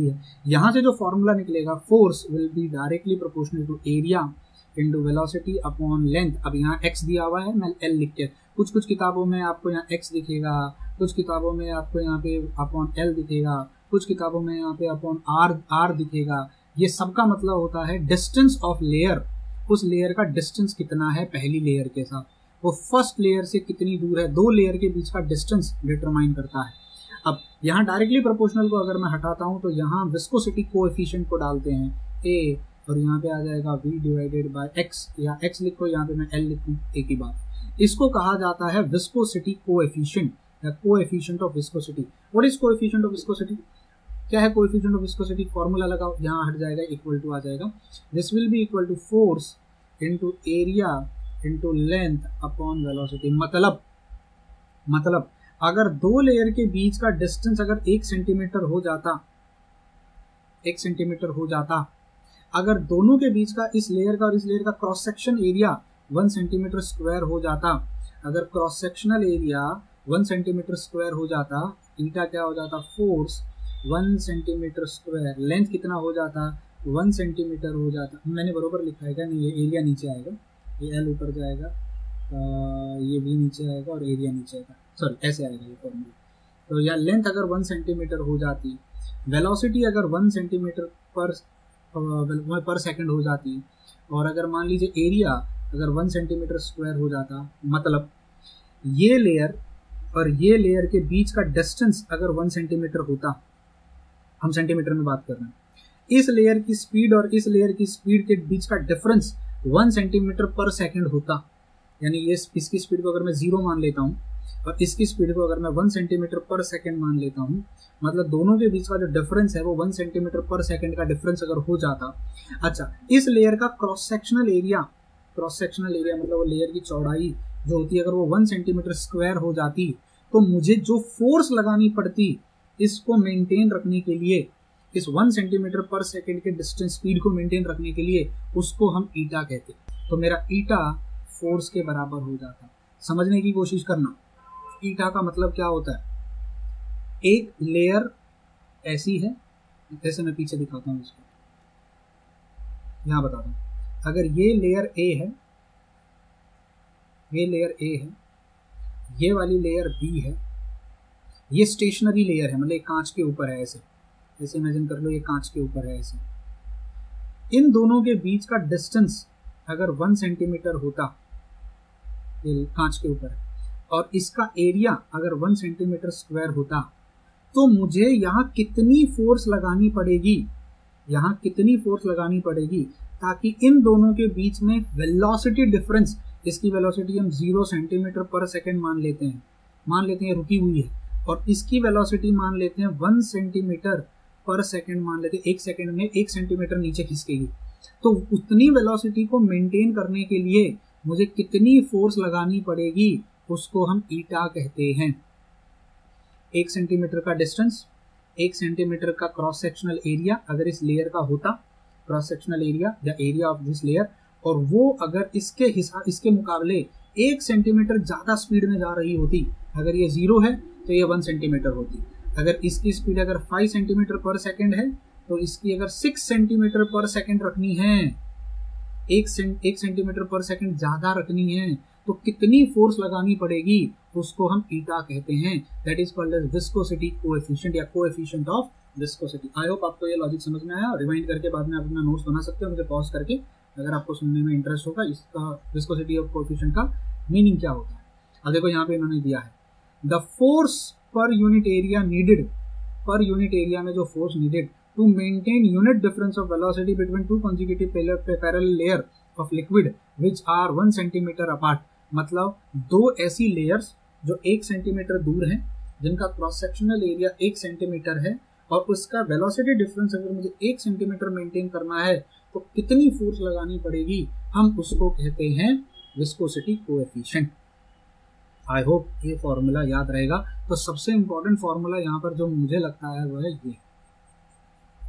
है, यहाँ से जो फॉर्मूला निकलेगा, force will be directly proportional to area into velocity upon length. अब यहाँ x दिया हुआ है, मैं l लिख के, कुछ किताबों में आपको यहाँ x दिखेगा, कुछ किताबों में आपको यहाँ पे अपॉन l दिखेगा, कुछ किताबों में यहाँ पे अपॉन r दिखेगा। ये सबका मतलब होता है डिस्टेंस ऑफ लेयर, उस लेयर का डिस्टेंस कितना है पहली लेयर के साथ, वो फर्स्ट लेयर से कितनी दूर है, दो लेयर के बीच का डिस्टेंस डिटरमाइन करता है। अब यहाँ डायरेक्टली प्रोपोर्शनल को अगर मैं हटाता हूँ तो यहाँ विस्कोसिटी कोएफिशिएंट को डालते हैं a, और यहाँ पे आ जाएगा v डिवाइडेड बाय x, या x लिखो, यहाँ पे मैं l लिखूँ, एक ही बात। इसको कहा जाता है विस्कोसिटी कोएफिशिएंट या coefficient of viscosity. What is coefficient of viscosity? क्या है कोएफिशिएंट ऑफ विस्कोसिटी? फॉर्मूला लगाओ, यहाँ हट जाएगा, इक्वल टू आ जाएगा, this will be equal to force into area into length upon velocity. मतलब अगर दो लेयर के बीच का डिस्टेंस अगर 1 सेंटीमीटर हो जाता, अगर दोनों के बीच का, इस लेयर का और इस लेयर का cross section area 1 centimetre square हो जाता, अगर cross sectional area 1 centimetre square हो जाता, ईटा क्या हो जाता, फोर्स 1 सेंटीमीटर स्क्वायर, लेंथ कितना हो जाता, 1 सेंटीमीटर हो जाता। मैंने बरोबर लिखा है क्या? नहीं, ये एरिया नीचे आएगा, ये एल ऊपर जाएगा, ये भी नीचे आएगा और एरिया नीचे आएगा, सॉरी ऐसे आएगा ये फॉर्मूला। तो या लेंथ अगर 1 सेंटीमीटर हो जाती, वेलोसिटी अगर 1 सेंटीमीटर पर सेकंड हो जाती, और अगर मान लीजिए एरिया अगर 1 सेंटीमीटर स्क्वायर हो जाता, मतलब ये लेयर और ये लेयर के बीच का डिस्टेंस अगर 1 सेंटीमीटर होता, हम सेंटीमीटर में बात कर रहे हैं। इस लेयर की स्पीड और इस लेयर की स्पीड के बीच का डिफरेंस 1 सेंटीमीटर पर सेकेंड होता, यानी ये इसकी स्पीड को अगर मैं 0 मान लेता हूँ और इसकी स्पीड को अगर मैं 1 सेंटीमीटर पर सेकेंड मान लेता हूँ, मतलब दोनों के बीच का जो डिफरेंस है वो 1 सेंटीमीटर पर सेकेंड का डिफरेंस अगर हो जाता। अच्छा, इस लेयर का क्रॉस सेक्शनल एरिया मतलब वो लेयर की चौड़ाई जो होती है, अगर वो 1 सेंटीमीटर स्क्वायर हो जाती तो मुझे जो फोर्स लगानी पड़ती इसको मेंटेन रखने के लिए, इस 1 सेंटीमीटर पर सेकेंड के डिस्टेंस स्पीड को मेंटेन रखने के लिए, उसको हम ईटा कहते। तो मेरा ईटा फोर्स के बराबर हो जाता। समझने की कोशिश करना, ईटा का मतलब क्या होता है। एक लेयर ऐसी है, जैसे मैं पीछे दिखाता हूँ इसको, यहां बताता हूं। अगर ये लेयर ए है, ये लेयर ए है, ये वाली लेयर बी है, ये स्टेशनरी लेयर है, मतलब कांच के ऊपर है, ऐसे इमेजिन कर लो, ये कांच के ऊपर है ऐसे। इन दोनों के बीच का डिस्टेंस अगर 1 सेंटीमीटर होता, ये कांच के ऊपर है, और इसका एरिया अगर 1 सेंटीमीटर स्क्वायर होता, तो मुझे यहाँ कितनी फोर्स लगानी पड़ेगी, ताकि इन दोनों के बीच में वेलोसिटी डिफरेंस, इसकी वेलोसिटी हम 0 सेंटीमीटर पर सेकेंड मान लेते हैं रुकी हुई है, और इसकी वेलोसिटी मान लेते हैं 1 सेंटीमीटर पर सेकेंड मान लेते हैं, 1 सेकेंड में 1 सेंटीमीटर नीचे खिसकेगी। तो उतनी वेलोसिटी को मेंटेन करने के लिए मुझे कितनी फोर्स लगानी पड़ेगी, उसको हम ईटा कहते हैं। 1 सेंटीमीटर का डिस्टेंस, 1 सेंटीमीटर का क्रॉस सेक्शनल एरिया अगर इस लेयर का होता, क्रॉस सेक्शनल एरिया या एरिया ऑफ दिस लेयर, और वो अगर इसके मुकाबले 1 सेंटीमीटर ज्यादा स्पीड में जा रही होती, अगर ये 0 है तो ये 1 सेंटीमीटर होती, अगर इसकी स्पीड अगर 5 सेंटीमीटर पर सेकेंड है तो इसकी अगर 6 सेंटीमीटर पर सेकेंड रखनी है, 1 सेंटीमीटर पर सेकेंड ज्यादा रखनी है, तो कितनी फोर्स लगानी पड़ेगी, उसको हम ईटा कहते हैं। That is called as viscosity coefficient या coefficient of viscosity. I hope आपको ये लॉजिक समझ में आया। रिवाइंड करके बाद में आप अपना नोट्स बना सकते हो, मुझे पॉज करके, अगर आपको सुनने में इंटरेस्ट होगा इसका विस्कोसिटी ऑफ कोएफिशिएंट का मीनिंग क्या होता है। अब देखो यहाँ पे इन्होंने दिया है the force per unit area needed, per unit area में जो force needed to maintain unit difference of velocity between 2 consecutive parallel layer of liquid which are 1 centimetre apart. मतलब 2 ऐसी लेयर्स जो 1 सेंटीमीटर दूर हैं, जिनका क्रॉस सेक्शनल एरिया 1 सेंटीमीटर है, और उसका वेलोसिटी डिफरेंस अगर मुझे 1 सेंटीमीटर मेंटेन करना है तो कितनी फोर्स लगानी पड़ेगी, हम उसको कहते हैं विस्कोसिटी कोएफिशिएंट। आई होप ये फॉर्मूला याद रहेगा। तो सबसे इंपॉर्टेंट फॉर्मूला यहाँ पर जो मुझे लगता है वो है ये,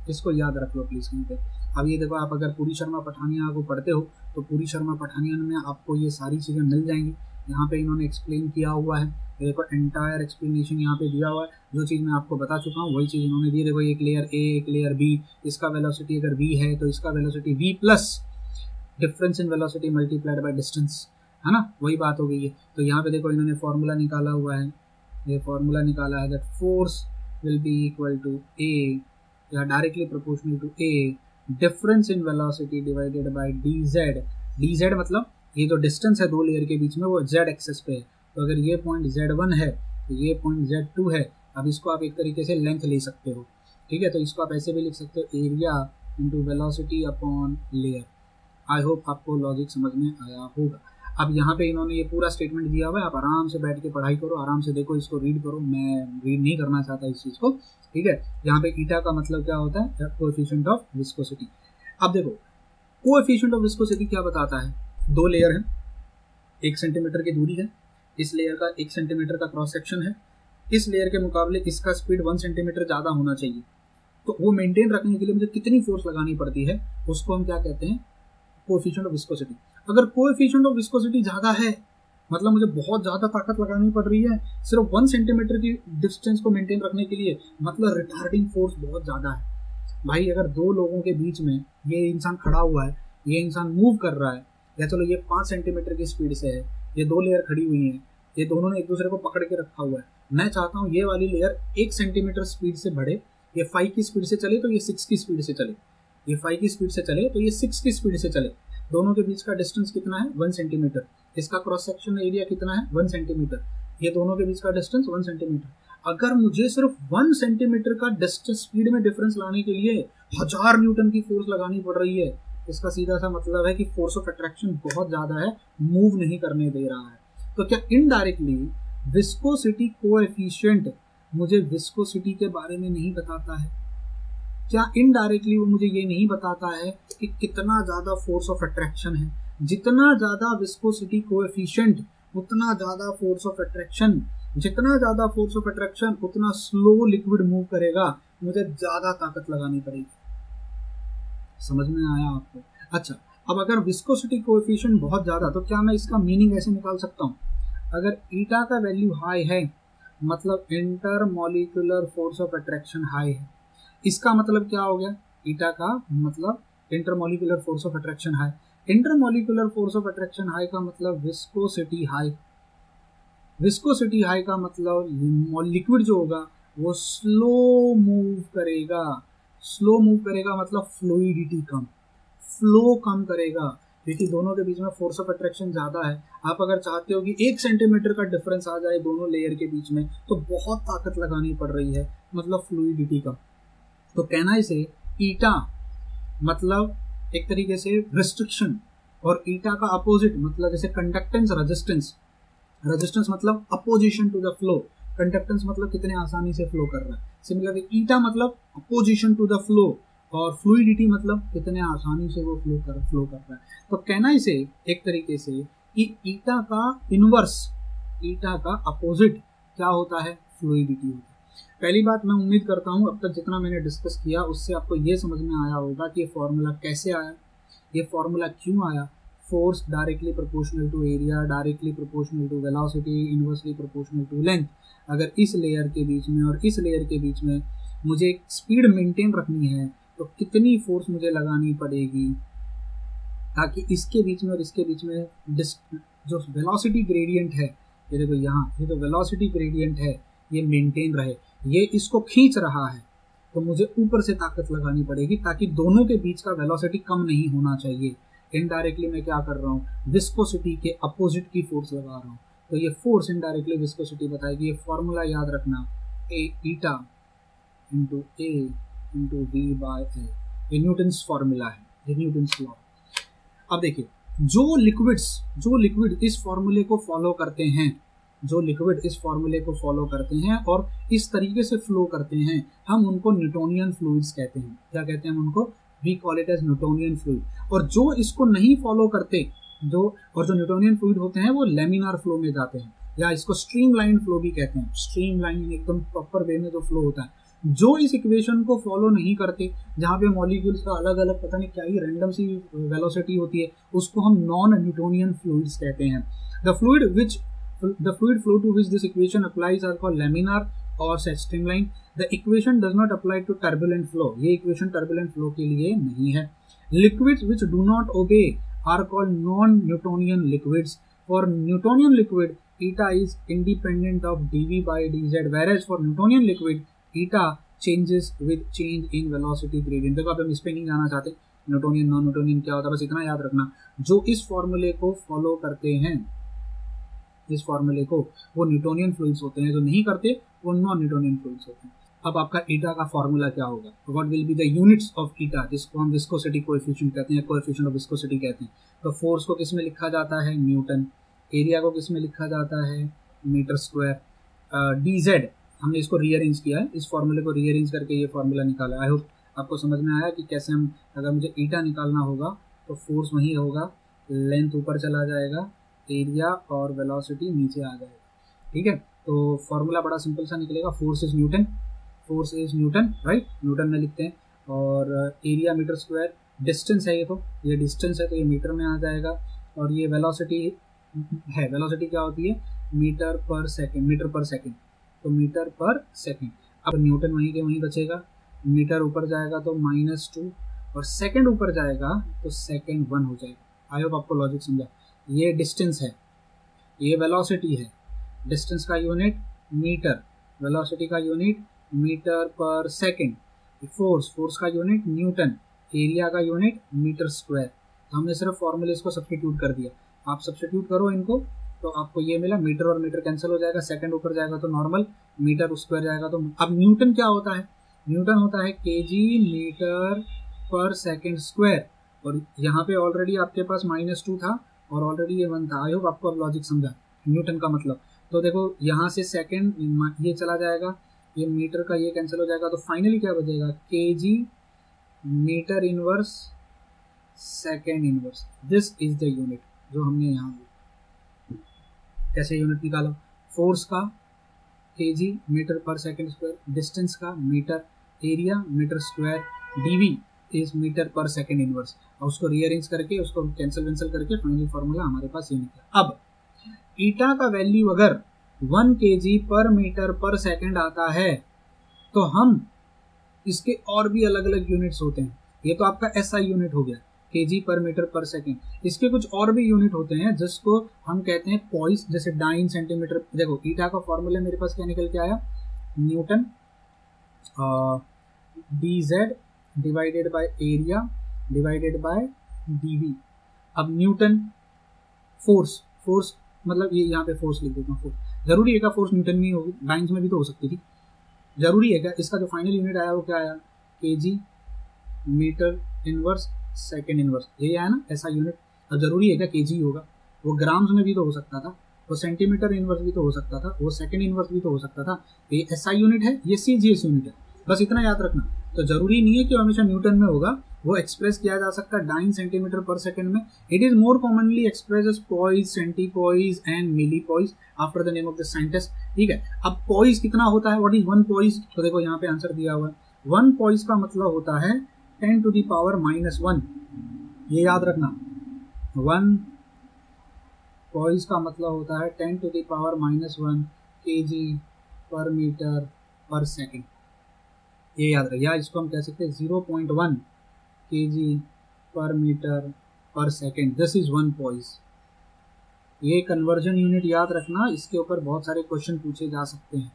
इसको याद रख लो प्लीज कहीं पे। अब ये देखो, आप अगर पूरी शर्मा पठानिया को पढ़ते हो तो पूरी शर्मा पठानिया में आपको ये सारी चीज़ें मिल जाएंगी। यहाँ पे इन्होंने एक्सप्लेन किया हुआ है, देखो एंटायर एक्सप्लेनेशन यहाँ पे दिया हुआ है। जो चीज़ मैं आपको बता चुका हूँ वही चीज़ इन्होंने दी। देखो एक लेयर ए, एक लेयर बी, इसका वेलोसिटी अगर v है तो इसका velocity v plus difference in velocity multiplied by distance, है ना, वही बात हो गई है। तो यहाँ पे देखो इन्होंने फॉर्मूला निकाला हुआ है, ये फॉर्मूला निकाला है that force will be equal to a या directly proportional to a difference in velocity divided by dz। dz मतलब ये जो डिस्टेंस है 2 लेयर के बीच में वो z एक्सेस पे है। तो अगर ये पॉइंट z1 है तो ये पॉइंट z2 है। अब इसको आप एक तरीके से लेंथ ले सकते हो, ठीक है। तो इसको आप ऐसे भी लिख सकते हो, area into velocity upon layer. आई होप आपको लॉजिक समझ में आया होगा। अब यहाँ पे इन्होंने ये पूरा स्टेटमेंट दिया हुआ है, आप आराम से बैठ के पढ़ाई करो, आराम से देखो, इसको रीड करो। मैं रीड नहीं करना चाहता इस चीज़ को, ठीक है। यहाँ पे ईटा का मतलब क्या होता है, कोएफिशिएंट ऑफ विस्कोसिटी। अब देखो कोएफिशिएंट ऑफ विस्कोसिटी क्या बताता है, 2 लेयर है, 1 सेंटीमीटर की दूरी है, इस लेयर का 1 सेंटीमीटर का क्रॉस सेक्शन है, इस लेयर के मुकाबले इसका स्पीड 1 सेंटीमीटर ज़्यादा होना चाहिए। तो वो मेंटेन रखने के लिए मुझे कितनी फोर्स लगानी पड़ती है, उसको हम क्या कहते हैं, कोएफिशिएंट ऑफ विस्कोसिटी। अगर कोएफिशिएंट ऑफ विस्कोसिटी ज़्यादा है, मतलब मुझे बहुत ज़्यादा ताकत लगानी पड़ रही है सिर्फ 1 सेंटीमीटर की डिस्टेंस को मेंटेन रखने के लिए, मतलब रिटार्डिंग फोर्स बहुत ज़्यादा है। भाई अगर 2 लोगों के बीच में ये इंसान खड़ा हुआ है, ये इंसान मूव कर रहा है, या चलो ये 5 सेंटीमीटर की स्पीड से है, ये 2 लेयर खड़ी हुई हैं, ये दोनों ने एक दूसरे को पकड़ के रखा हुआ है। मैं चाहता हूँ ये वाली लेयर 1 सेंटीमीटर स्पीड से बढ़े, ये 5 की स्पीड से चले तो ये 6 की स्पीड से चले, ये 5 की स्पीड से चले तो ये 6 की स्पीड से चले। दोनों के बीच का डिस्टेंस कितना है, 1 सेंटीमीटर। इसका क्रॉस सेक्शन एरिया कितना है, 1 सेंटीमीटर। ये दोनों के बीच का डिस्टेंस 1 सेंटीमीटर। अगर मुझे सिर्फ 1 सेंटीमीटर का डिस्टेंस स्पीड में डिफरेंस लाने के लिए 1000 न्यूटन की फोर्स लगानी पड़ रही है, इसका सीधा सा मतलब है कि फोर्स ऑफ अट्रैक्शन बहुत ज्यादा है, मूव नहीं करने दे रहा है। तो क्या इनडायरेक्टली विस्कोसिटी कोएफिशिएंट मुझे विस्कोसिटी के बारे में नहीं बताता है? क्या इनडायरेक्टली वो मुझे ये नहीं बताता है कि कितना ज्यादा फोर्स ऑफ अट्रैक्शन है? जितना ज्यादा विस्कोसिटी कोएफिशिएंट उतना ज्यादा फोर्स ऑफ अट्रैक्शन, जितना ज्यादा फोर्स ऑफ अट्रैक्शन उतना स्लो लिक्विड मूव करेगा, मुझे ज्यादा ताकत लगानी पड़ेगी। समझ में आया आपको? अच्छा, अब अगर विस्कोसिटी कोएफिशिएंट बहुत ज्यादा, तो क्या मैं इसका मीनिंग ऐसे निकाल सकता हूँ, अगर ईटा का वैल्यू हाई है मतलब intermolecular force of attraction high है। इसका मतलब क्या हो गया? ईटा का मतलब intermolecular force of attraction high. Intermolecular force of attraction high का मतलब विस्कोसिटी हाई। विस्कोसिटी हाई का मतलब लिक्विड जो होगा वो स्लो मूव करेगा। स्लो मूव करेगा मतलब फ्लूइडिटी कम, फ्लो कम करेगा, क्योंकि दोनों के बीच में फोर्स ऑफ अट्रैक्शन ज्यादा है। आप अगर चाहते हो कि 1 सेंटीमीटर का डिफरेंस आ जाए दोनों लेयर के बीच में, तो बहुत ताकत लगानी पड़ रही है, मतलब फ्लूइडिटी कम। तो कहना इसे ईटा मतलब एक तरीके से रिस्ट्रिक्शन, और ईटा का अपोजिट मतलब जैसे कंडक्टेंस रेजिस्टेंस। रेजिस्टेंस मतलब opposition to the flow, conductance मतलब कितने आसानी से फ्लो कर रहा है। सिमिलरली ईटा मतलब अपोजिशन टू द फ्लो, और फ्लूइडिटी मतलब कितने आसानी से वो फ्लो कर रहा है। तो कहना इसे एक तरीके से कि ईटा का इनवर्स, ईटा का अपोजिट क्या होता है? फ्लूइडिटी होता है। पहली बात, मैं उम्मीद करता हूं अब तक जितना मैंने डिस्कस किया उससे आपको ये समझ में आया होगा कि ये फॉर्मूला कैसे आया, ये फॉर्मूला क्यों आया। Force directly proportional to area, directly proportional to velocity, inversely proportional to length. अगर इस लेयर के बीच में और इस लेयर के बीच में मुझे एक स्पीड मेंटेन रखनी है, तो कितनी फोर्स मुझे लगानी पड़ेगी ताकि इसके बीच में और इसके बीच में जो वेलोसिटी ग्रेडियंट है, ये देखो यहाँ, ये जो वेलोसिटी ग्रेडियंट है ये मेंटेन रहे। ये इसको खींच रहा है, तो मुझे ऊपर से ताकत लगानी पड़ेगी ताकि दोनों के बीच का वेलोसिटी कम नहीं होना चाहिए। इनडायरेक्टली मैं क्या कर रहा हूँ? विस्कोसिटी के अपोजिट की फोर्स लगा रहा हूँ, तो ये फोर्स इनडायरेक्टली विस्कोसिटी बताएगी। ये फॉर्मूला याद रखना, A eta into A into V by L, ये न्यूटन्स फॉर्मूला है, ये न्यूटन्स लॉ। अब देखिए, जो लिक्विड इस फॉर्मूले को फॉलो करते हैं, जो लिक्विड इस फॉर्मूले को फॉलो करते हैं और इस तरीके से फ्लो करते हैं, हम उनको न्यूटोनियन फ्लूइड्स कहते हैं। क्या कहते हैं हम उनको? We call it as Newtonian fluid. और जो इसको नहीं फॉलो करते, जो न्यूटोनियन फ्लूइड होते हैं वो लेमिनार फ्लो में जाते हैं, या इसको स्ट्रीमलाइन फ्लो भी कहते हैं। स्ट्रीमलाइन एकदम प्रॉपर वे में जो फ्लो होता है। जो इस इक्वेशन को फॉलो नहीं करते, जहाँ पे मॉलिक्यूल्स का अलग अलग पता नहीं क्या ही रैंडम सी वेलोसिटी होती है, उसको हम नॉन न्यूटोनियन फ्लूइड्स कहते हैं। The fluid flow to which this equation applies are called laminar or streamline. The equation does not apply to turbulent flow. ये equation turbulent flow के लिए नहीं है। Liquids which do not obey are called non-Newtonian liquids. For Newtonian liquid, eta is independent of dV by dz, whereas for Newtonian liquid, eta changes with change in velocity gradient. देखो, अब हम इस पे नहीं जाना चाहते, न्यूटोनियन नॉन न्यूटोनियन क्या होता है, बस इतना याद रखना। जो इस फॉर्मूले को फॉलो करते हैं, इस फॉर्मूले को, वो न्यूटोनियन फ्लूइड्स होते हैं। जो नहीं करते वो नॉन न्यूटोनियन फ्लूइड्स होते हैं। अब आपका ईटा का फॉर्मूला क्या होगा? What will be the units of eta, जिसको हम विस्कोसिटी कोएफिशिएंट कहते हैं, कोएफिशिएंट ऑफ विस्कोसिटी कहते हैं। तो फोर्स को किस में लिखा जाता है? न्यूटन। एरिया को किस में लिखा जाता है? Metre square. डीजेड हमने इसको रीअरेंज किया है, इस फॉर्मूले को रीअरेंज करके ये फॉर्मूला निकाला। आई होप आपको समझ में आया कि कैसे हम, अगर मुझे ईटा निकालना होगा तो फोर्स वही होगा, लेंथ ऊपर चला जाएगा, एरिया और वेलोसिटी नीचे आ जाएगा। ठीक है, तो फॉर्मूला बड़ा सिंपल सा निकलेगा। Force is Newton, right, Newton में लिखते हैं। और एरिया मीटर स्क्वायर, डिस्टेंस है, ये डिस्टेंस है तो ये मीटर में आ जाएगा। और ये वेलोसिटी है, वेलोसिटी क्या होती है? मीटर पर सेकेंड, तो मीटर पर सेकेंड। अब न्यूटन वहीं के वहीं बचेगा, मीटर ऊपर जाएगा तो -2, और सेकेंड ऊपर जाएगा तो सेकेंड 1 हो जाएगा। आई होप आपको लॉजिक समझा। ये डिस्टेंस है, ये वेलोसिटी है, डिस्टेंस का यूनिट मीटर, वेलोसिटी का यूनिट मीटर पर सेकेंड, फोर्स का यूनिट न्यूटन, एरिया का यूनिट मीटर स्क्वायर। तो हमने सिर्फ फॉर्मूले को सब्स्टिट्यूट कर दिया। आप सब्स्टिट्यूट करो इनको तो आपको ये मिला, मीटर और मीटर कैंसिल हो जाएगा, सेकंड ऊपर जाएगा तो नॉर्मल, मीटर स्क्वायर जाएगा तो। अब न्यूटन क्या होता है, न्यूटन होता है KG metre per second square, और यहाँ पे ऑलरेडी आपके पास -2 था और ऑलरेडी ये 1 था। आई होप आपको अब लॉजिक समझा न्यूटन का मतलब। तो देखो यहाँ से सेकंड ये चला जाएगा, ये मीटर का ये कैंसिल हो जाएगा, तो फाइनली क्या बचेगा, KG metre inverse second inverse. This is the unit जो हमने यहाँ कैसे यूनिट निकाला, फोर्स का KG metre per second square, distance का metre, area metre square, DV is metre per second inverse, और उसको रीअरेंज करके उसको कैंसिल करके फाइनल फार्मूला हमारे पास ये निकला। अब ईटा का वैल्यू अगर 1 kg पर मीटर पर सेकंड आता है तो हम इसके और भी अलग अलग यूनिट्स होते हैं। ये तो आपका एसआई यूनिट हो गया, केजी पर मीटर पर सेकंड। इसके कुछ और भी यूनिट होते हैं जिसको हम कहते हैं पॉइस, जैसे डाइन सेंटीमीटर। देखो ईटा का फॉर्मूला मेरे पास क्या निकल के आया, Newton dz divided by area divided by dv। अब न्यूटन फोर्स मतलब ये यहाँ पे फोर्स लिख देता हूँ, फोर्स जरूरी है क्या फोर्स न्यूटन में ही होगी, डाइन्स में भी तो हो सकती थी, जरूरी है क्या। इसका जो फाइनल यूनिट आया वो क्या आया, KG metre inverse second inverse, ये आया ना ऐसा यूनिट। अब जरूरी है क्या केजी होगा, वो ग्राम्स में भी तो हो सकता था, वो सेंटीमीटर इनवर्स भी तो हो सकता था, वो सेकंड इनवर्स भी तो हो सकता था। ये एसआई यूनिट है, ये सीजीएस यूनिट है, बस इतना याद रखना। तो जरूरी नहीं है कि हमेशा न्यूटन में होगा, वो एक्सप्रेस किया जा सकता है डाइन सेंटीमीटर पर सेकंड में। It is more commonly express as poise, centipoise and millipoise after the name of the scientist. ठीक है, अब पॉइज कितना होता है, व्हाट इज 1 पॉइज, तो देखो यहाँ पे आंसर दिया हुआ है। 1 पॉइज का मतलब होता है 10 to the power -1, ये याद रखना। 1 पॉइज का मतलब होता है 10 to the power -1 kg पर मीटर पर सेकंड, ये याद रखिए। या इसको हम कह सकते हैं 0.1 kg पर metre per second, this is 1 poise. ये कन्वर्जन यूनिट याद रखना, इसके ऊपर बहुत सारे क्वेश्चन पूछे जा सकते हैं।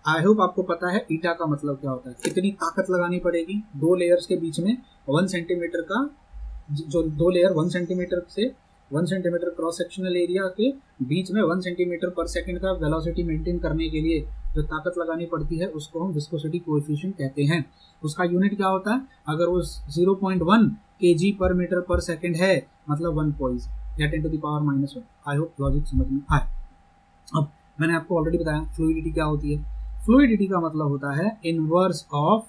आई होप आपको पता है ईटा का मतलब क्या होता है, कितनी ताकत लगानी पड़ेगी 2 लेयर्स के बीच में। 1 सेंटीमीटर का जो 2 लेयर 1 सेंटीमीटर से 1 सेंटीमीटर क्रॉस सेक्शनल एरिया के बीच में 1 सेंटीमीटर पर सेकंड का वेलोसिटी मेंटेन करने के लिए जो ताकत लगानी पड़ती है उसको हम विस्कोसिटी कोएफिशिएंट कहते हैं। उसका यूनिट क्या होता है, अगर वो 0.1 kg पर मीटर पर सेकंड है मतलब 1 पॉइज या 10 to the power -1। I hope logic समझ में आए। अब मैंने आपको ऑलरेडी बताया फ्लूइडिटी क्या होती है। फ्लूइडिटी का मतलब होता है इनवर्स ऑफ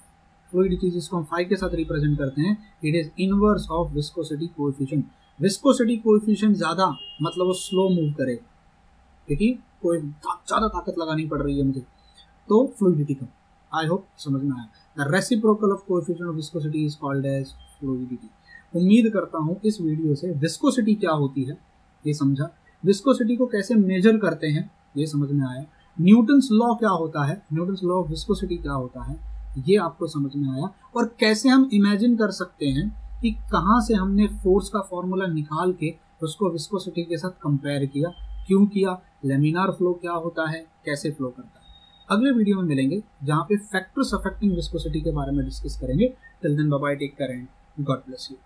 फ्लूइडिटी, जिसको हम फाई के साथ रिप्रेजेंट करते हैं। It is inverse of viscosity coefficient. Viscosity coefficient ज्यादा मतलब वो स्लो मूव करेगा, क्योंकि कोई ज्यादा ताकत लगानी पड़ रही है मुझे, तो फ्लूइडिटी का। आई होप समझ में आया। The reciprocal of coefficient of viscosity is called as fluidity. उम्मीद करता हूं इस वीडियो से विस्कोसिटी क्या होती है ये समझा, विस्कोसिटी को कैसे मेजर करते हैं ये समझ में आया, न्यूटन्स लॉ क्या होता है, न्यूटन्स लॉ ऑफ विस्कोसिटी क्या होता है ये आपको समझ में आया, और कैसे हम इमेजिन कर सकते हैं कि कहाँ से हमने फोर्स का फॉर्मूला निकाल के उसको विस्कोसिटी के साथ कंपेयर किया, क्यों किया, लेमिनार फ्लो क्या होता है, कैसे फ्लो करता है। अगले वीडियो में मिलेंगे जहाँ पे फैक्टर्स अफेक्टिंग विस्कोसिटी के बारे में डिस्कस करेंगे। Till then bye bye, take care and God bless you.